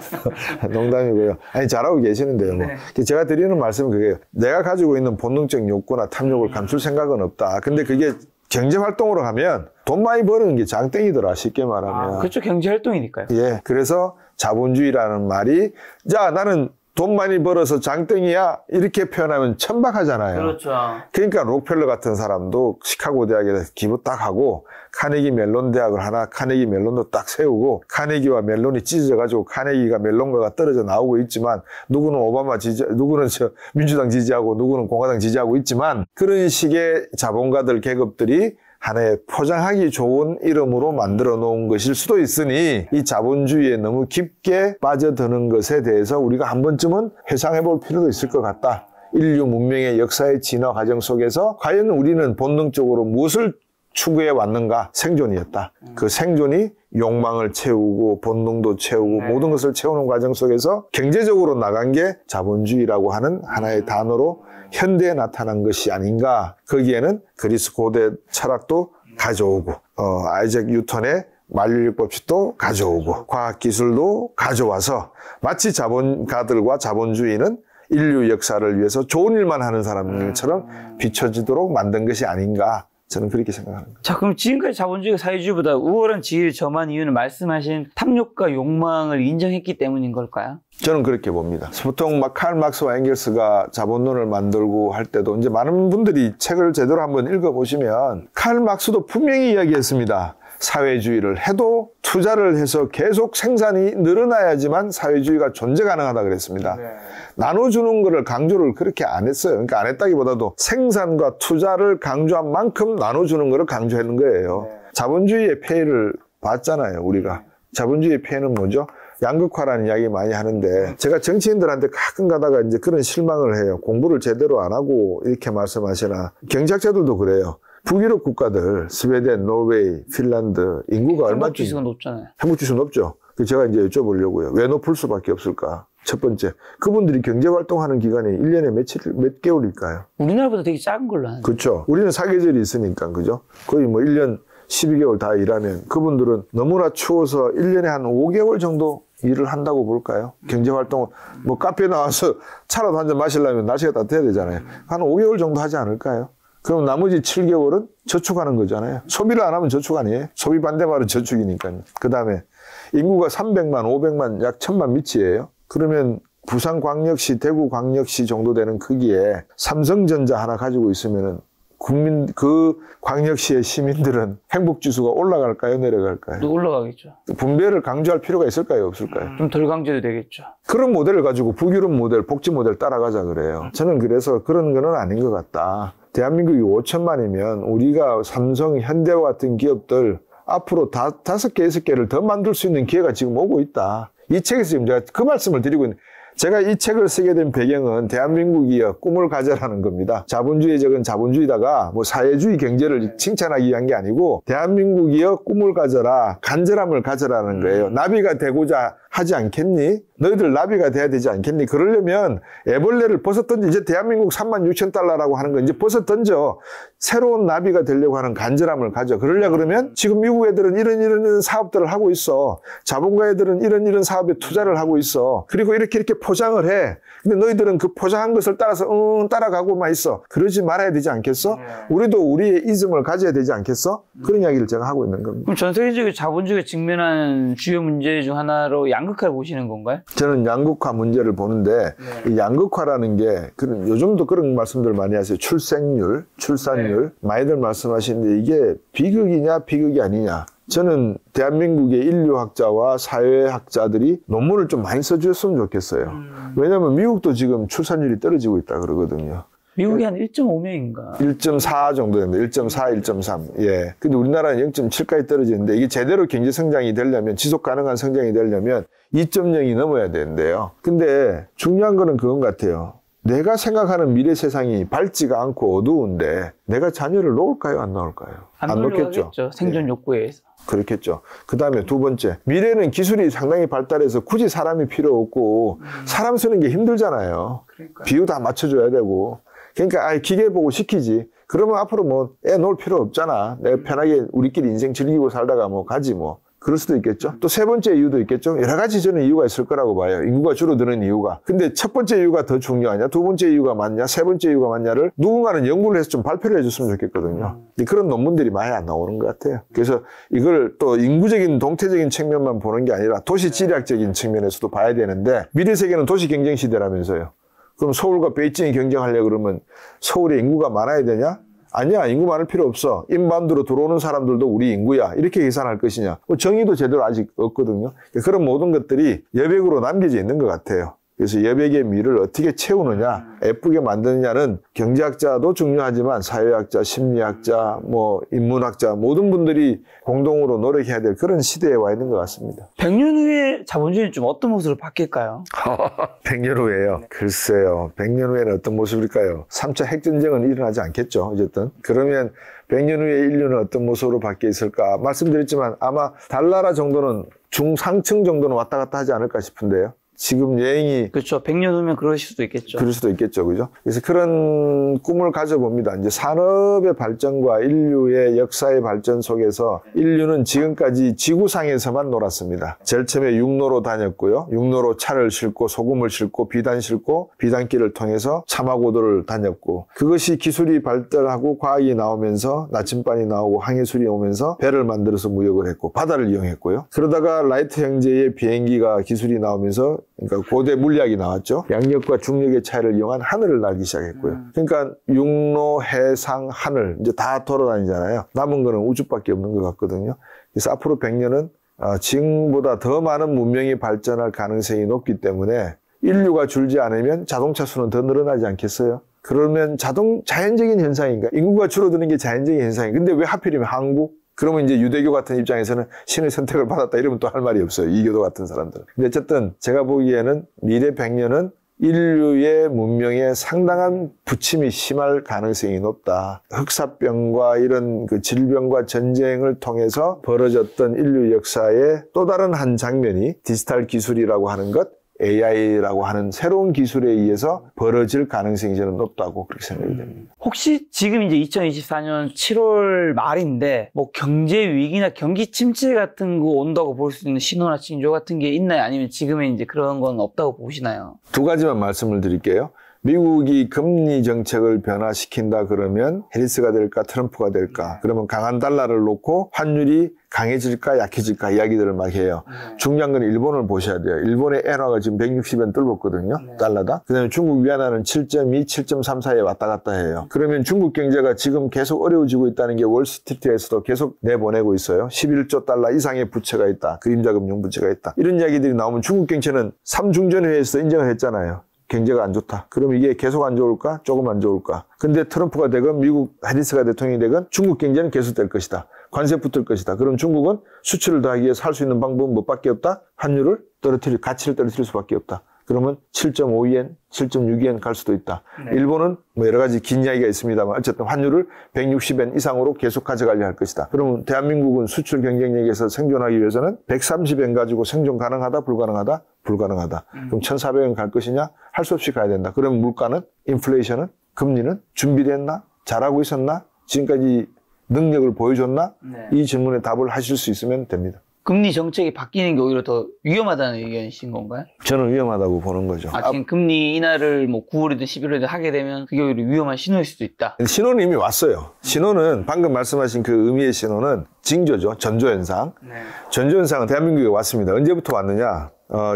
농담이고요. 아니 잘하고 계시는데요. 뭐. 네. 제가 드리는 말씀은 그게요. 내가 가지고 있는 본능적 욕구나 탐욕을 감출 생각은 없다. 근데 그게 경제활동으로 하면 돈 많이 버는 게 장땡이더라, 쉽게 말하면. 그렇죠. 경제활동이니까요. 예. 그래서 자본주의라는 말이, 자, 나는 돈 많이 벌어서 장땡이야, 이렇게 표현하면 천박하잖아요. 그렇죠. 그러니까 록펠러 같은 사람도 시카고 대학에서 기부 딱 하고, 카네기 멜론 대학을 하나, 카네기 멜론도 딱 세우고, 카네기와 멜론이 찢어져가지고 카네기가 멜론과가 떨어져 나오고 있지만, 누구는 오바마 누구는 민주당 지지하고, 누구는 공화당 지지하고 있지만, 그런 식의 자본가들 계급들이 하나의 포장하기 좋은 이름으로 만들어 놓은 것일 수도 있으니, 이 자본주의에 너무 깊게 빠져드는 것에 대해서 우리가 한 번쯤은 회상해 볼 필요도 있을 것 같다. 인류 문명의 역사의 진화 과정 속에서 과연 우리는 본능적으로 무엇을 추구해 왔는가? 생존이었다. 그 생존이 욕망을 채우고 본능도 채우고 모든 것을 채우는 과정 속에서 경제적으로 나간 게 자본주의라고 하는 하나의 단어로 현대에 나타난 것이 아닌가. 거기에는 그리스 고대 철학도 가져오고 아이작 뉴턴의 만류인력 법칙도 가져오고 과학기술도 가져와서 마치 자본가들과 자본주의는 인류 역사를 위해서 좋은 일만 하는 사람들처럼 비춰지도록 만든 것이 아닌가. 저는 그렇게 생각합니다. 자, 그럼 지금까지 자본주의가 사회주의보다 우월한 지위를 점한 이유는 말씀하신 탐욕과 욕망을 인정했기 때문인 걸까요? 저는 그렇게 봅니다. 보통 막 칼 막스와 엥겔스가 자본론을 만들고 할 때도 이제 많은 분들이 책을 제대로 한번 읽어보시면 칼 막스도 분명히 이야기했습니다. 사회주의를 해도 투자를 해서 계속 생산이 늘어나야지만 사회주의가 존재 가능하다 그랬습니다. 네. 나눠주는 거를 강조를 그렇게 안 했어요. 그러니까 안 했다기보다도 생산과 투자를 강조한 만큼 나눠주는 거를 강조하는 거예요. 네. 자본주의의 폐해를 봤잖아요, 우리가. 자본주의의 폐해는 뭐죠? 양극화라는 이야기 많이 하는데, 제가 정치인들한테 가끔 가다가 이제 그런 실망을 해요. 공부를 제대로 안 하고 이렇게 말씀하시나. 경제학자들도 그래요. 북유럽 국가들, 스웨덴, 노르웨이, 핀란드, 인구가 얼마 행복지수가 높잖아요. 행복지수 높죠. 제가 이제 여쭤보려고요. 왜 높을 수밖에 없을까? 첫 번째, 그분들이 경제활동하는 기간이 1년에 몇 개월일까요? 우리나라보다 되게 작은 걸로 하는데. 그렇죠. 우리는 사계절이 있으니까, 그죠? 거의 뭐 1년 12개월 다 일하면, 그분들은 너무나 추워서 1년에 한 5개월 정도 일을 한다고 볼까요? 경제활동을, 뭐 카페 나와서 차라도 한 잔 마시려면 날씨가 따뜻해야 되잖아요. 한 5개월 정도 하지 않을까요? 그럼 나머지 7개월은 저축하는 거잖아요. 소비를 안 하면 저축 아니에요? 소비 반대말은 저축이니까요. 그 다음에 인구가 300만, 500만, 약 1000만 미치예요. 그러면 부산광역시, 대구광역시 정도 되는 크기에 삼성전자 하나 가지고 있으면은 그 광역시의 시민들은 행복지수가 올라갈까요? 내려갈까요? 올라가겠죠. 분배를 강조할 필요가 있을까요? 없을까요? 좀 덜 강조도 되겠죠. 그런 모델을 가지고 북유럽 모델, 복지 모델 따라가자 그래요. 저는 그래서 그런 거는 아닌 것 같다. 대한민국이 5천만이면 우리가 삼성, 현대와 같은 기업들 앞으로 5개, 6개를 더 만들 수 있는 기회가 지금 오고 있다. 이 책에서 지금 제가 그 말씀을 드리고 있는, 제가 이 책을 쓰게 된 배경은 대한민국이여 꿈을 가져라는 겁니다. 자본주의적인 자본주의다가 뭐 사회주의 경제를 칭찬하기 위한 게 아니고 대한민국이여 꿈을 가져라, 간절함을 가져라는 거예요. 나비가 되고자 하지 않겠니? 너희들 나비가 돼야 되지 않겠니? 그러려면 애벌레를 벗어 던져. 이제 대한민국 36,000달러라고 하는 거 이제 벗어 던져. 새로운 나비가 되려고 하는 간절함을 가져. 그러려 그러면 지금 미국 애들은 이런 사업들을 하고 있어. 자본가 애들은 이런 사업에 투자를 하고 있어. 그리고 이렇게 포장을 해. 근데 너희들은 그 포장한 것을 따라서 따라가고만 있어. 그러지 말아야 되지 않겠어? 우리도 우리의 이즘을 가져야 되지 않겠어? 그런 이야기를 제가 하고 있는 겁니다. 그럼 전 세계적으로 자본주의가 직면하는 주요 문제 중 하나로 양극화를 보시는 건가요? 저는 양극화 문제를 보는데 이 양극화라는 게 요즘도 그런 말씀들 많이 하세요. 출산율 많이들 말씀하시는데 이게 비극이냐 비극이 아니냐. 저는 대한민국의 인류학자와 사회학자들이 논문을 좀 많이 써주셨으면 좋겠어요. 왜냐하면 미국도 지금 출산율이 떨어지고 있다 그러거든요. 미국이 한 1.5명인가? 1.4 정도 됩니다. 1.4, 1.3. 예. 근데 우리나라는 0.7까지 떨어지는데 이게 제대로 경제 성장이 되려면, 지속 가능한 성장이 되려면 2.0이 넘어야 되는데요. 근데 중요한 거는 그건 같아요. 내가 생각하는 미래 세상이 밝지가 않고 어두운데 내가 자녀를 놓을까요? 안 놓을까요? 안 놓겠죠. 생존 욕구에 의해서. 그렇겠죠. 그 다음에 두 번째, 미래는 기술이 상당히 발달해서 굳이 사람이 필요 없고 사람 쓰는 게 힘들잖아요. 그러니까요. 비유 다 맞춰줘야 되고. 그러니까 기계 보고 시키지. 그러면 앞으로 뭐 애 놓을 필요 없잖아. 내가 편하게 우리끼리 인생 즐기고 살다가 뭐 가지 뭐. 그럴 수도 있겠죠. 또 세 번째 이유도 있겠죠. 여러 가지 저는 이유가 있을 거라고 봐요. 인구가 줄어드는 이유가. 근데 첫 번째 이유가 더 중요하냐, 두 번째 이유가 맞냐, 세 번째 이유가 맞냐를 누군가는 연구를 해서 좀 발표를 해줬으면 좋겠거든요. 그런 논문들이 많이 안 나오는 것 같아요. 그래서 이걸 또 인구적인 동태적인 측면만 보는 게 아니라 도시지리학적인 측면에서도 봐야 되는데, 미래 세계는 도시 경쟁 시대라면서요. 그럼 서울과 베이징이 경쟁하려고 그러면 서울에 인구가 많아야 되냐? 아니야, 인구 많을 필요 없어. 인바운드로 들어오는 사람들도 우리 인구야. 이렇게 계산할 것이냐. 정의도 제대로 아직 없거든요. 그런 모든 것들이 여백으로 남겨져 있는 것 같아요. 그래서 여백의 미를 어떻게 채우느냐, 예쁘게 만드느냐는 경제학자도 중요하지만 사회학자, 심리학자, 인문학자 모든 분들이 공동으로 노력해야 될 그런 시대에 와 있는 것 같습니다. 100년 후에 자본주의는 좀 어떤 모습으로 바뀔까요? 100년 후에요? 글쎄요. 100년 후에는 어떤 모습일까요? 3차 핵전쟁은 일어나지 않겠죠. 어쨌든. 그러면 100년 후에 인류는 어떤 모습으로 바뀌어 있을까? 말씀드렸지만 아마 달나라 정도는 중상층 정도는 왔다 갔다 하지 않을까 싶은데요. 지금 여행이. 그렇죠. 100년 후면 그러실 수도 있겠죠. 그럴 수도 있겠죠. 그죠? 그래서 그런 꿈을 가져봅니다. 이제 산업의 발전과 인류의 역사의 발전 속에서 인류는 지금까지 지구상에서만 놀았습니다. 제일 처음에 육로로 다녔고요. 육로로 차를 싣고 소금을 싣고 비단 싣고 비단길을 통해서 사마고도를 다녔고, 그것이 기술이 발달하고 과학이 나오면서 나침반이 나오고 항해술이 오면서 배를 만들어서 무역을 했고 바다를 이용했고요. 그러다가 라이트 형제의 비행기가 기술이 나오면서, 그러니까 고대 물리학이 나왔죠. 양력과 중력의 차이를 이용한 하늘을 날기 시작했고요. 그러니까 육로, 해상, 하늘 이제 다 돌아다니잖아요. 남은 거는 우주밖에 없는 것 같거든요. 그래서 앞으로 100년은 지금보다 더 많은 문명이 발전할 가능성이 높기 때문에 인류가 줄지 않으면 자동차 수는 더 늘어나지 않겠어요? 그러면 자연적인 현상인가? 인구가 줄어드는 게 자연적인 현상인가? 근데 왜 하필이면 한국? 그러면 이제 유대교 같은 입장에서는 신의 선택을 받았다 이러면 또 할 말이 없어요. 이교도 같은 사람들은. 근데 어쨌든 제가 보기에는 미래 100년은 인류의 문명에 상당한 부침이 심할 가능성이 높다. 흑사병과 이런 그 질병과 전쟁을 통해서 벌어졌던 인류 역사의 또 다른 한 장면이 디지털 기술이라고 하는 것, AI라고 하는 새로운 기술에 의해서 벌어질 가능성이 저는 높다고 그렇게 생각이 됩니다. 혹시 지금 이제 2024년 7월 말인데 경제 위기나 경기 침체 같은 거 온다고 볼 수 있는 신호나 징조 같은 게 있나요? 아니면 지금은 이제 그런 건 없다고 보시나요? 두 가지만 말씀을 드릴게요. 미국이 금리 정책을 변화시킨다 그러면 해리스가 될까 트럼프가 될까, 그러면 강한 달러를 놓고 환율이 강해질까 약해질까 이야기들을 막 해요. 중요한 건 일본을 보셔야 돼요. 일본의 엔화가 지금 160엔 뚫었거든요. 달러다. 그 다음에 중국 위안화는 7.2, 7.3 사이에 왔다 갔다 해요. 그러면 중국 경제가 지금 계속 어려워지고 있다는 게 월스트리트에서도 계속 내보내고 있어요. 11조 달러 이상의 부채가 있다. 그림자금융 부채가 있다. 이런 이야기들이 나오면 중국 경제는 3중전회에서 인정을 했잖아요. 경제가 안 좋다. 그럼 이게 계속 안 좋을까? 조금 안 좋을까? 근데 트럼프가 되건 미국 해리스가 대통령이 되건 중국 경제는 계속될 것이다. 관세 붙을 것이다. 그럼 중국은 수출을 더 하기 위해서 할 수 있는 방법은 뭐밖에 없다? 환율을 가치를 떨어뜨릴 수밖에 없다. 그러면 7.5엔, 7.6엔 갈 수도 있다. 네. 일본은 뭐 여러 가지 긴 이야기가 있습니다만 어쨌든 환율을 160엔 이상으로 계속 가져가려 할 것이다. 그러면 대한민국은 수출 경쟁력에서 생존하기 위해서는 130엔 가지고 생존 가능하다, 불가능하다? 불가능하다. 그럼 1,400엔 갈 것이냐? 할 수 없이 가야 된다. 그러면 물가는, 인플레이션은, 금리는 준비됐나? 잘하고 있었나? 지금까지 능력을 보여줬나? 네. 이 질문에 답을 하실 수 있으면 됩니다. 금리 정책이 바뀌는 게 오히려 더 위험하다는 의견이신 건가요? 저는 위험하다고 보는 거죠. 지금 금리 인하를 뭐 9월이든 11월이든 하게 되면 그게 오히려 위험한 신호일 수도 있다. 신호는 이미 왔어요. 신호는 방금 말씀하신 그 의미의 신호는 징조죠. 전조현상. 네. 전조현상은 대한민국에 왔습니다. 언제부터 왔느냐?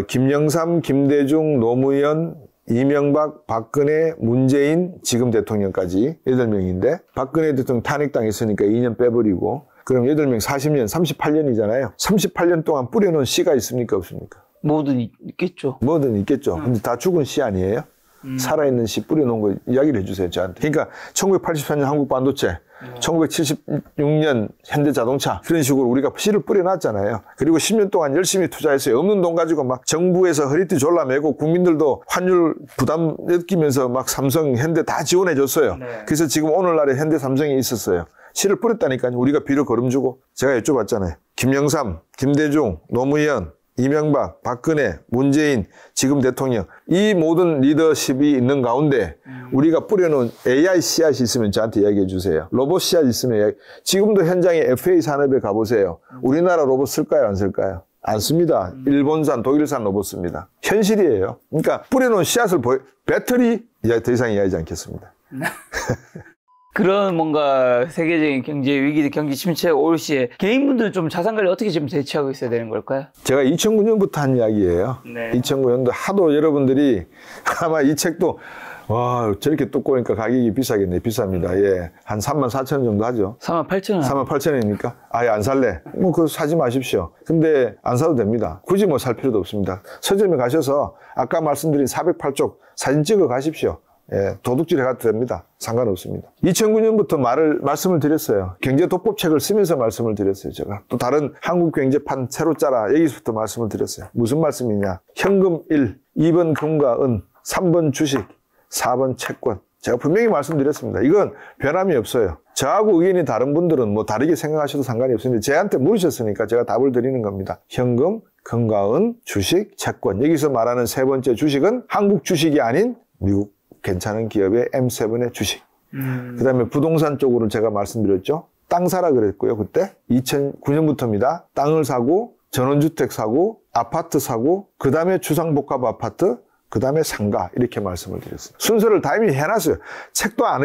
김영삼, 김대중, 노무현, 이명박, 박근혜, 문재인, 지금 대통령까지 8명인데 박근혜 대통령 탄핵당했으니까 2년 빼버리고 그럼 8명 40년, 38년이잖아요. 38년 동안 뿌려놓은 씨가 있습니까? 없습니까? 뭐든 있겠죠. 뭐든 있겠죠. 근데 다 죽은 씨 아니에요? 살아있는 씨 뿌려놓은 거 이야기를 해주세요, 저한테. 그러니까 1984년 한국 반도체, 1976년 현대자동차 그런 식으로 우리가 씨를 뿌려놨잖아요. 그리고 10년 동안 열심히 투자했어요. 없는 돈 가지고 막 정부에서 허리띠 졸라매고 국민들도 환율 부담 느끼면서 막 삼성, 현대 다 지원해줬어요. 네. 그래서 지금 오늘날에 현대, 삼성이 있었어요. 씨를 뿌렸다니까요. 우리가 비를 거름주고. 제가 여쭤봤잖아요. 김영삼, 김대중, 노무현, 이명박, 박근혜, 문재인, 지금 대통령 이 모든 리더십이 있는 가운데 우리가 뿌려놓은 AI 씨앗이 있으면 저한테 이야기해 주세요. 로봇 씨앗이 있으면 지금도 현장에 FA 산업에 가보세요. 우리나라 로봇 쓸까요? 안 쓸까요? 안 씁니다. 일본산, 독일산 로봇 씁니다. 현실이에요. 그러니까 뿌려놓은 씨앗을 배터리 이제 더 이상 이야기하지 않겠습니다. 그런 뭔가 세계적인 경제 위기, 경기 침체가 올 시에 개인분들은 좀 자산 관리 어떻게 좀 대처하고 있어야 되는 걸까요? 제가 2009년부터 한 이야기예요. 네. 2009년도 하도 여러분들이 아마 이 책도 와 저렇게 두꺼우니까 가격이 비싸겠네. 비쌉니다. 예, 한 34,000원 정도 하죠. 48,000원. 48,000원이니까 아예 안 살래. 뭐 그거 사지 마십시오. 근데 안 사도 됩니다. 굳이 뭐 살 필요도 없습니다. 서점에 가셔서 아까 말씀드린 408쪽 사진 찍어 가십시오. 예, 도둑질해 가도 됩니다. 상관없습니다. 2009년부터 말씀을 드렸어요. 경제독법책을 쓰면서 말씀을 드렸어요, 제가. 또 다른 한국 경제판 새로 짜라. 여기서부터 말씀을 드렸어요. 무슨 말씀이냐. 현금 1, 2번 금과 은, 3번 주식, 4번 채권. 제가 분명히 말씀드렸습니다. 이건 변함이 없어요. 저하고 의견이 다른 분들은 뭐 다르게 생각하셔도 상관이 없습니다. 저한테 물으셨으니까 제가 답을 드리는 겁니다. 현금, 금과 은, 주식, 채권. 여기서 말하는 세 번째 주식은 한국 주식이 아닌 미국 괜찮은 기업의 M7의 주식. 그 다음에 부동산 쪽으로 제가 말씀드렸죠. 땅 사라 그랬고요. 그때 2009년부터입니다. 땅을 사고 전원주택 사고 아파트 사고 그 다음에 주상복합 아파트 그 다음에 상가 이렇게 말씀을 드렸어요. 순서를 다 이미 해놨어요. 책도 안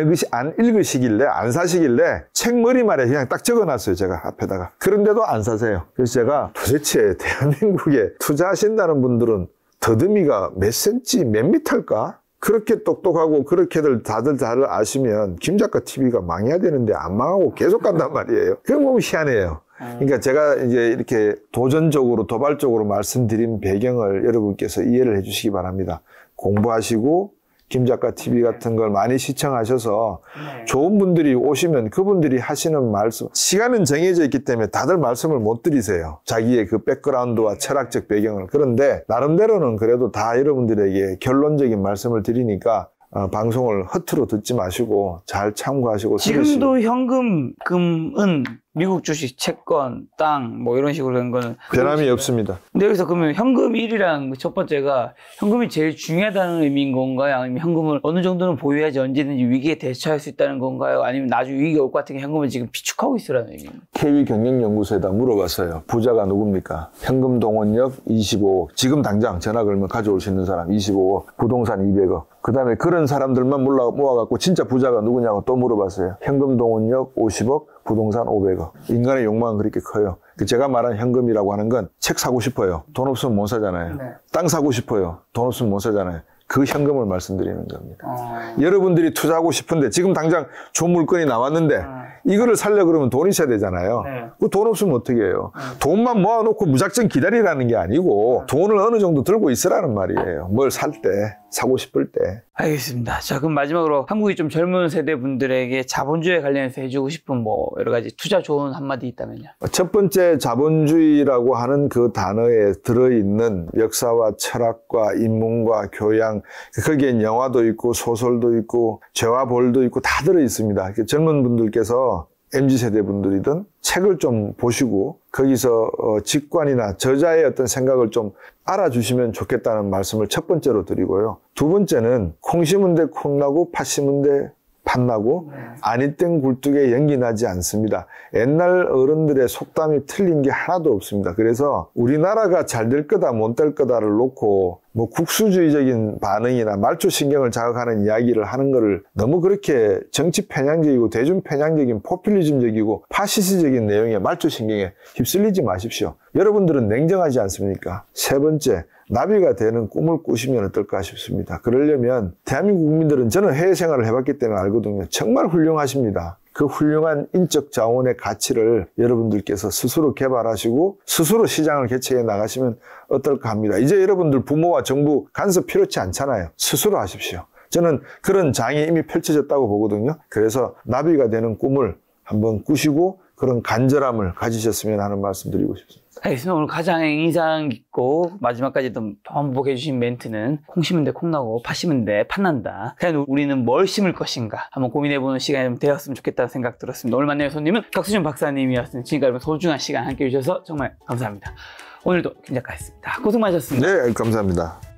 읽으시길래 안 사시길래 책 머리말에 그냥 딱 적어놨어요. 제가 앞에다가. 그런데도 안 사세요. 그래서 제가 도대체 대한민국에 투자하신다는 분들은 더듬이가 몇 센치 몇 미터일까? 그렇게 똑똑하고 그렇게들 다들 아시면 김작가 TV가 망해야 되는데 안 망하고 계속 간단 말이에요. 그런 거면 희한해요. 그러니까 제가 이제 이렇게 도전적으로 도발적으로 말씀드린 배경을 여러분께서 이해를 해주시기 바랍니다. 공부하시고 김작가 TV 같은 걸 많이 시청하셔서 좋은 분들이 오시면 그분들이 하시는 말씀 시간은 정해져 있기 때문에 다들 말씀을 못 드리세요. 자기의 그 백그라운드와 철학적 배경을. 그런데 나름대로는 그래도 다 여러분들에게 결론적인 말씀을 드리니까 방송을 허투루 듣지 마시고 잘 참고하시고 지금도 현금, 금은 미국 주식, 채권, 땅 뭐 이런 식으로 된 거는 변함이 없습니다. 근데 여기서 그러면 현금 1이랑 첫 번째가 현금이 제일 중요하다는 의미인 건가요? 아니면 현금을 어느 정도는 보유해야지 언제든지 위기에 대처할 수 있다는 건가요? 아니면 나중에 위기가 올 것 같은 게 현금을 지금 비축하고 있으라는 의미인가요? KB경영연구소에다 물어봤어요. 부자가 누굽니까? 현금 동원력 25억. 지금 당장 전화 걸면 가져올 수 있는 사람 25억. 부동산 200억. 그 다음에 그런 사람들만 모아갖고 진짜 부자가 누구냐고 또 물어봤어요. 현금 동원력 50억, 부동산 500억. 인간의 욕망은 그렇게 커요. 제가 말한 현금이라고 하는 건 책 사고 싶어요. 돈 없으면 못 사잖아요. 네. 땅 사고 싶어요. 돈 없으면 못 사잖아요. 그 현금을 말씀드리는 겁니다. 여러분들이 투자하고 싶은데 지금 당장 좋은 물건이 나왔는데 이거를 살려고 그러면 돈이 있어야 되잖아요. 네. 그 돈 없으면 어떻게 해요? 돈만 모아놓고 무작정 기다리라는 게 아니고 돈을 어느 정도 들고 있으라는 말이에요. 뭘 살 때. 사고 싶을 때. 알겠습니다. 자, 그럼 마지막으로 한국이 좀 젊은 세대 분들에게 자본주의에 관련해서 해주고 싶은 뭐 여러 가지 투자 조언 한마디 있다면요. 첫 번째, 자본주의라고 하는 그 단어에 들어있는 역사와 철학과 인문과 교양, 거기엔 영화도 있고 소설도 있고 죄와 벌도 있고 다 들어있습니다. 젊은 분들께서 MZ세대 분들이든 책을 좀 보시고 거기서 직관이나 저자의 어떤 생각을 좀 알아주시면 좋겠다는 말씀을 첫 번째로 드리고요. 두 번째는 콩 심은 데 콩 나고 팥 심은 데 팥 나고 아니 땡 굴뚝에 연기 나지 않습니다. 옛날 어른들의 속담이 틀린 게 하나도 없습니다. 그래서 우리나라가 잘 될 거다 못 될 거다를 놓고 뭐 국수주의적인 반응이나 말초신경을 자극하는 이야기를 하는 거를 너무 그렇게 정치 편향적이고 대중 편향적인 포퓰리즘적이고 파시스적인 내용의 말초신경에 휩쓸리지 마십시오. 여러분들은 냉정하지 않습니까? 세 번째, 나비가 되는 꿈을 꾸시면 어떨까 싶습니다. 그러려면 대한민국 국민들은 저는 해외 생활을 해봤기 때문에 알거든요. 정말 훌륭하십니다. 그 훌륭한 인적 자원의 가치를 여러분들께서 스스로 개발하시고 스스로 시장을 개척해 나가시면 어떨까 합니다. 이제 여러분들 부모와 정부 간섭 필요치 않잖아요. 스스로 하십시오. 저는 그런 장이 이미 펼쳐졌다고 보거든요. 그래서 나비가 되는 꿈을 한번 꾸시고 그런 간절함을 가지셨으면 하는 말씀 드리고 싶습니다. 알겠습니다. 오늘 가장 인상 깊고 마지막까지도 반복해 주신 멘트는 콩 심은 데 콩 나고 팥 심은 데 팥 난다. 그냥 우리는 뭘 심을 것인가 한번 고민해보는 시간이 좀 되었으면 좋겠다는 생각 들었습니다. 오늘 만날 손님은 곽수준 박사님이었습니다. 지금까지 소중한 시간 함께 해주셔서 정말 감사합니다. 오늘도 김 작가였습니다. 고생 많으셨습니다. 네, 감사합니다.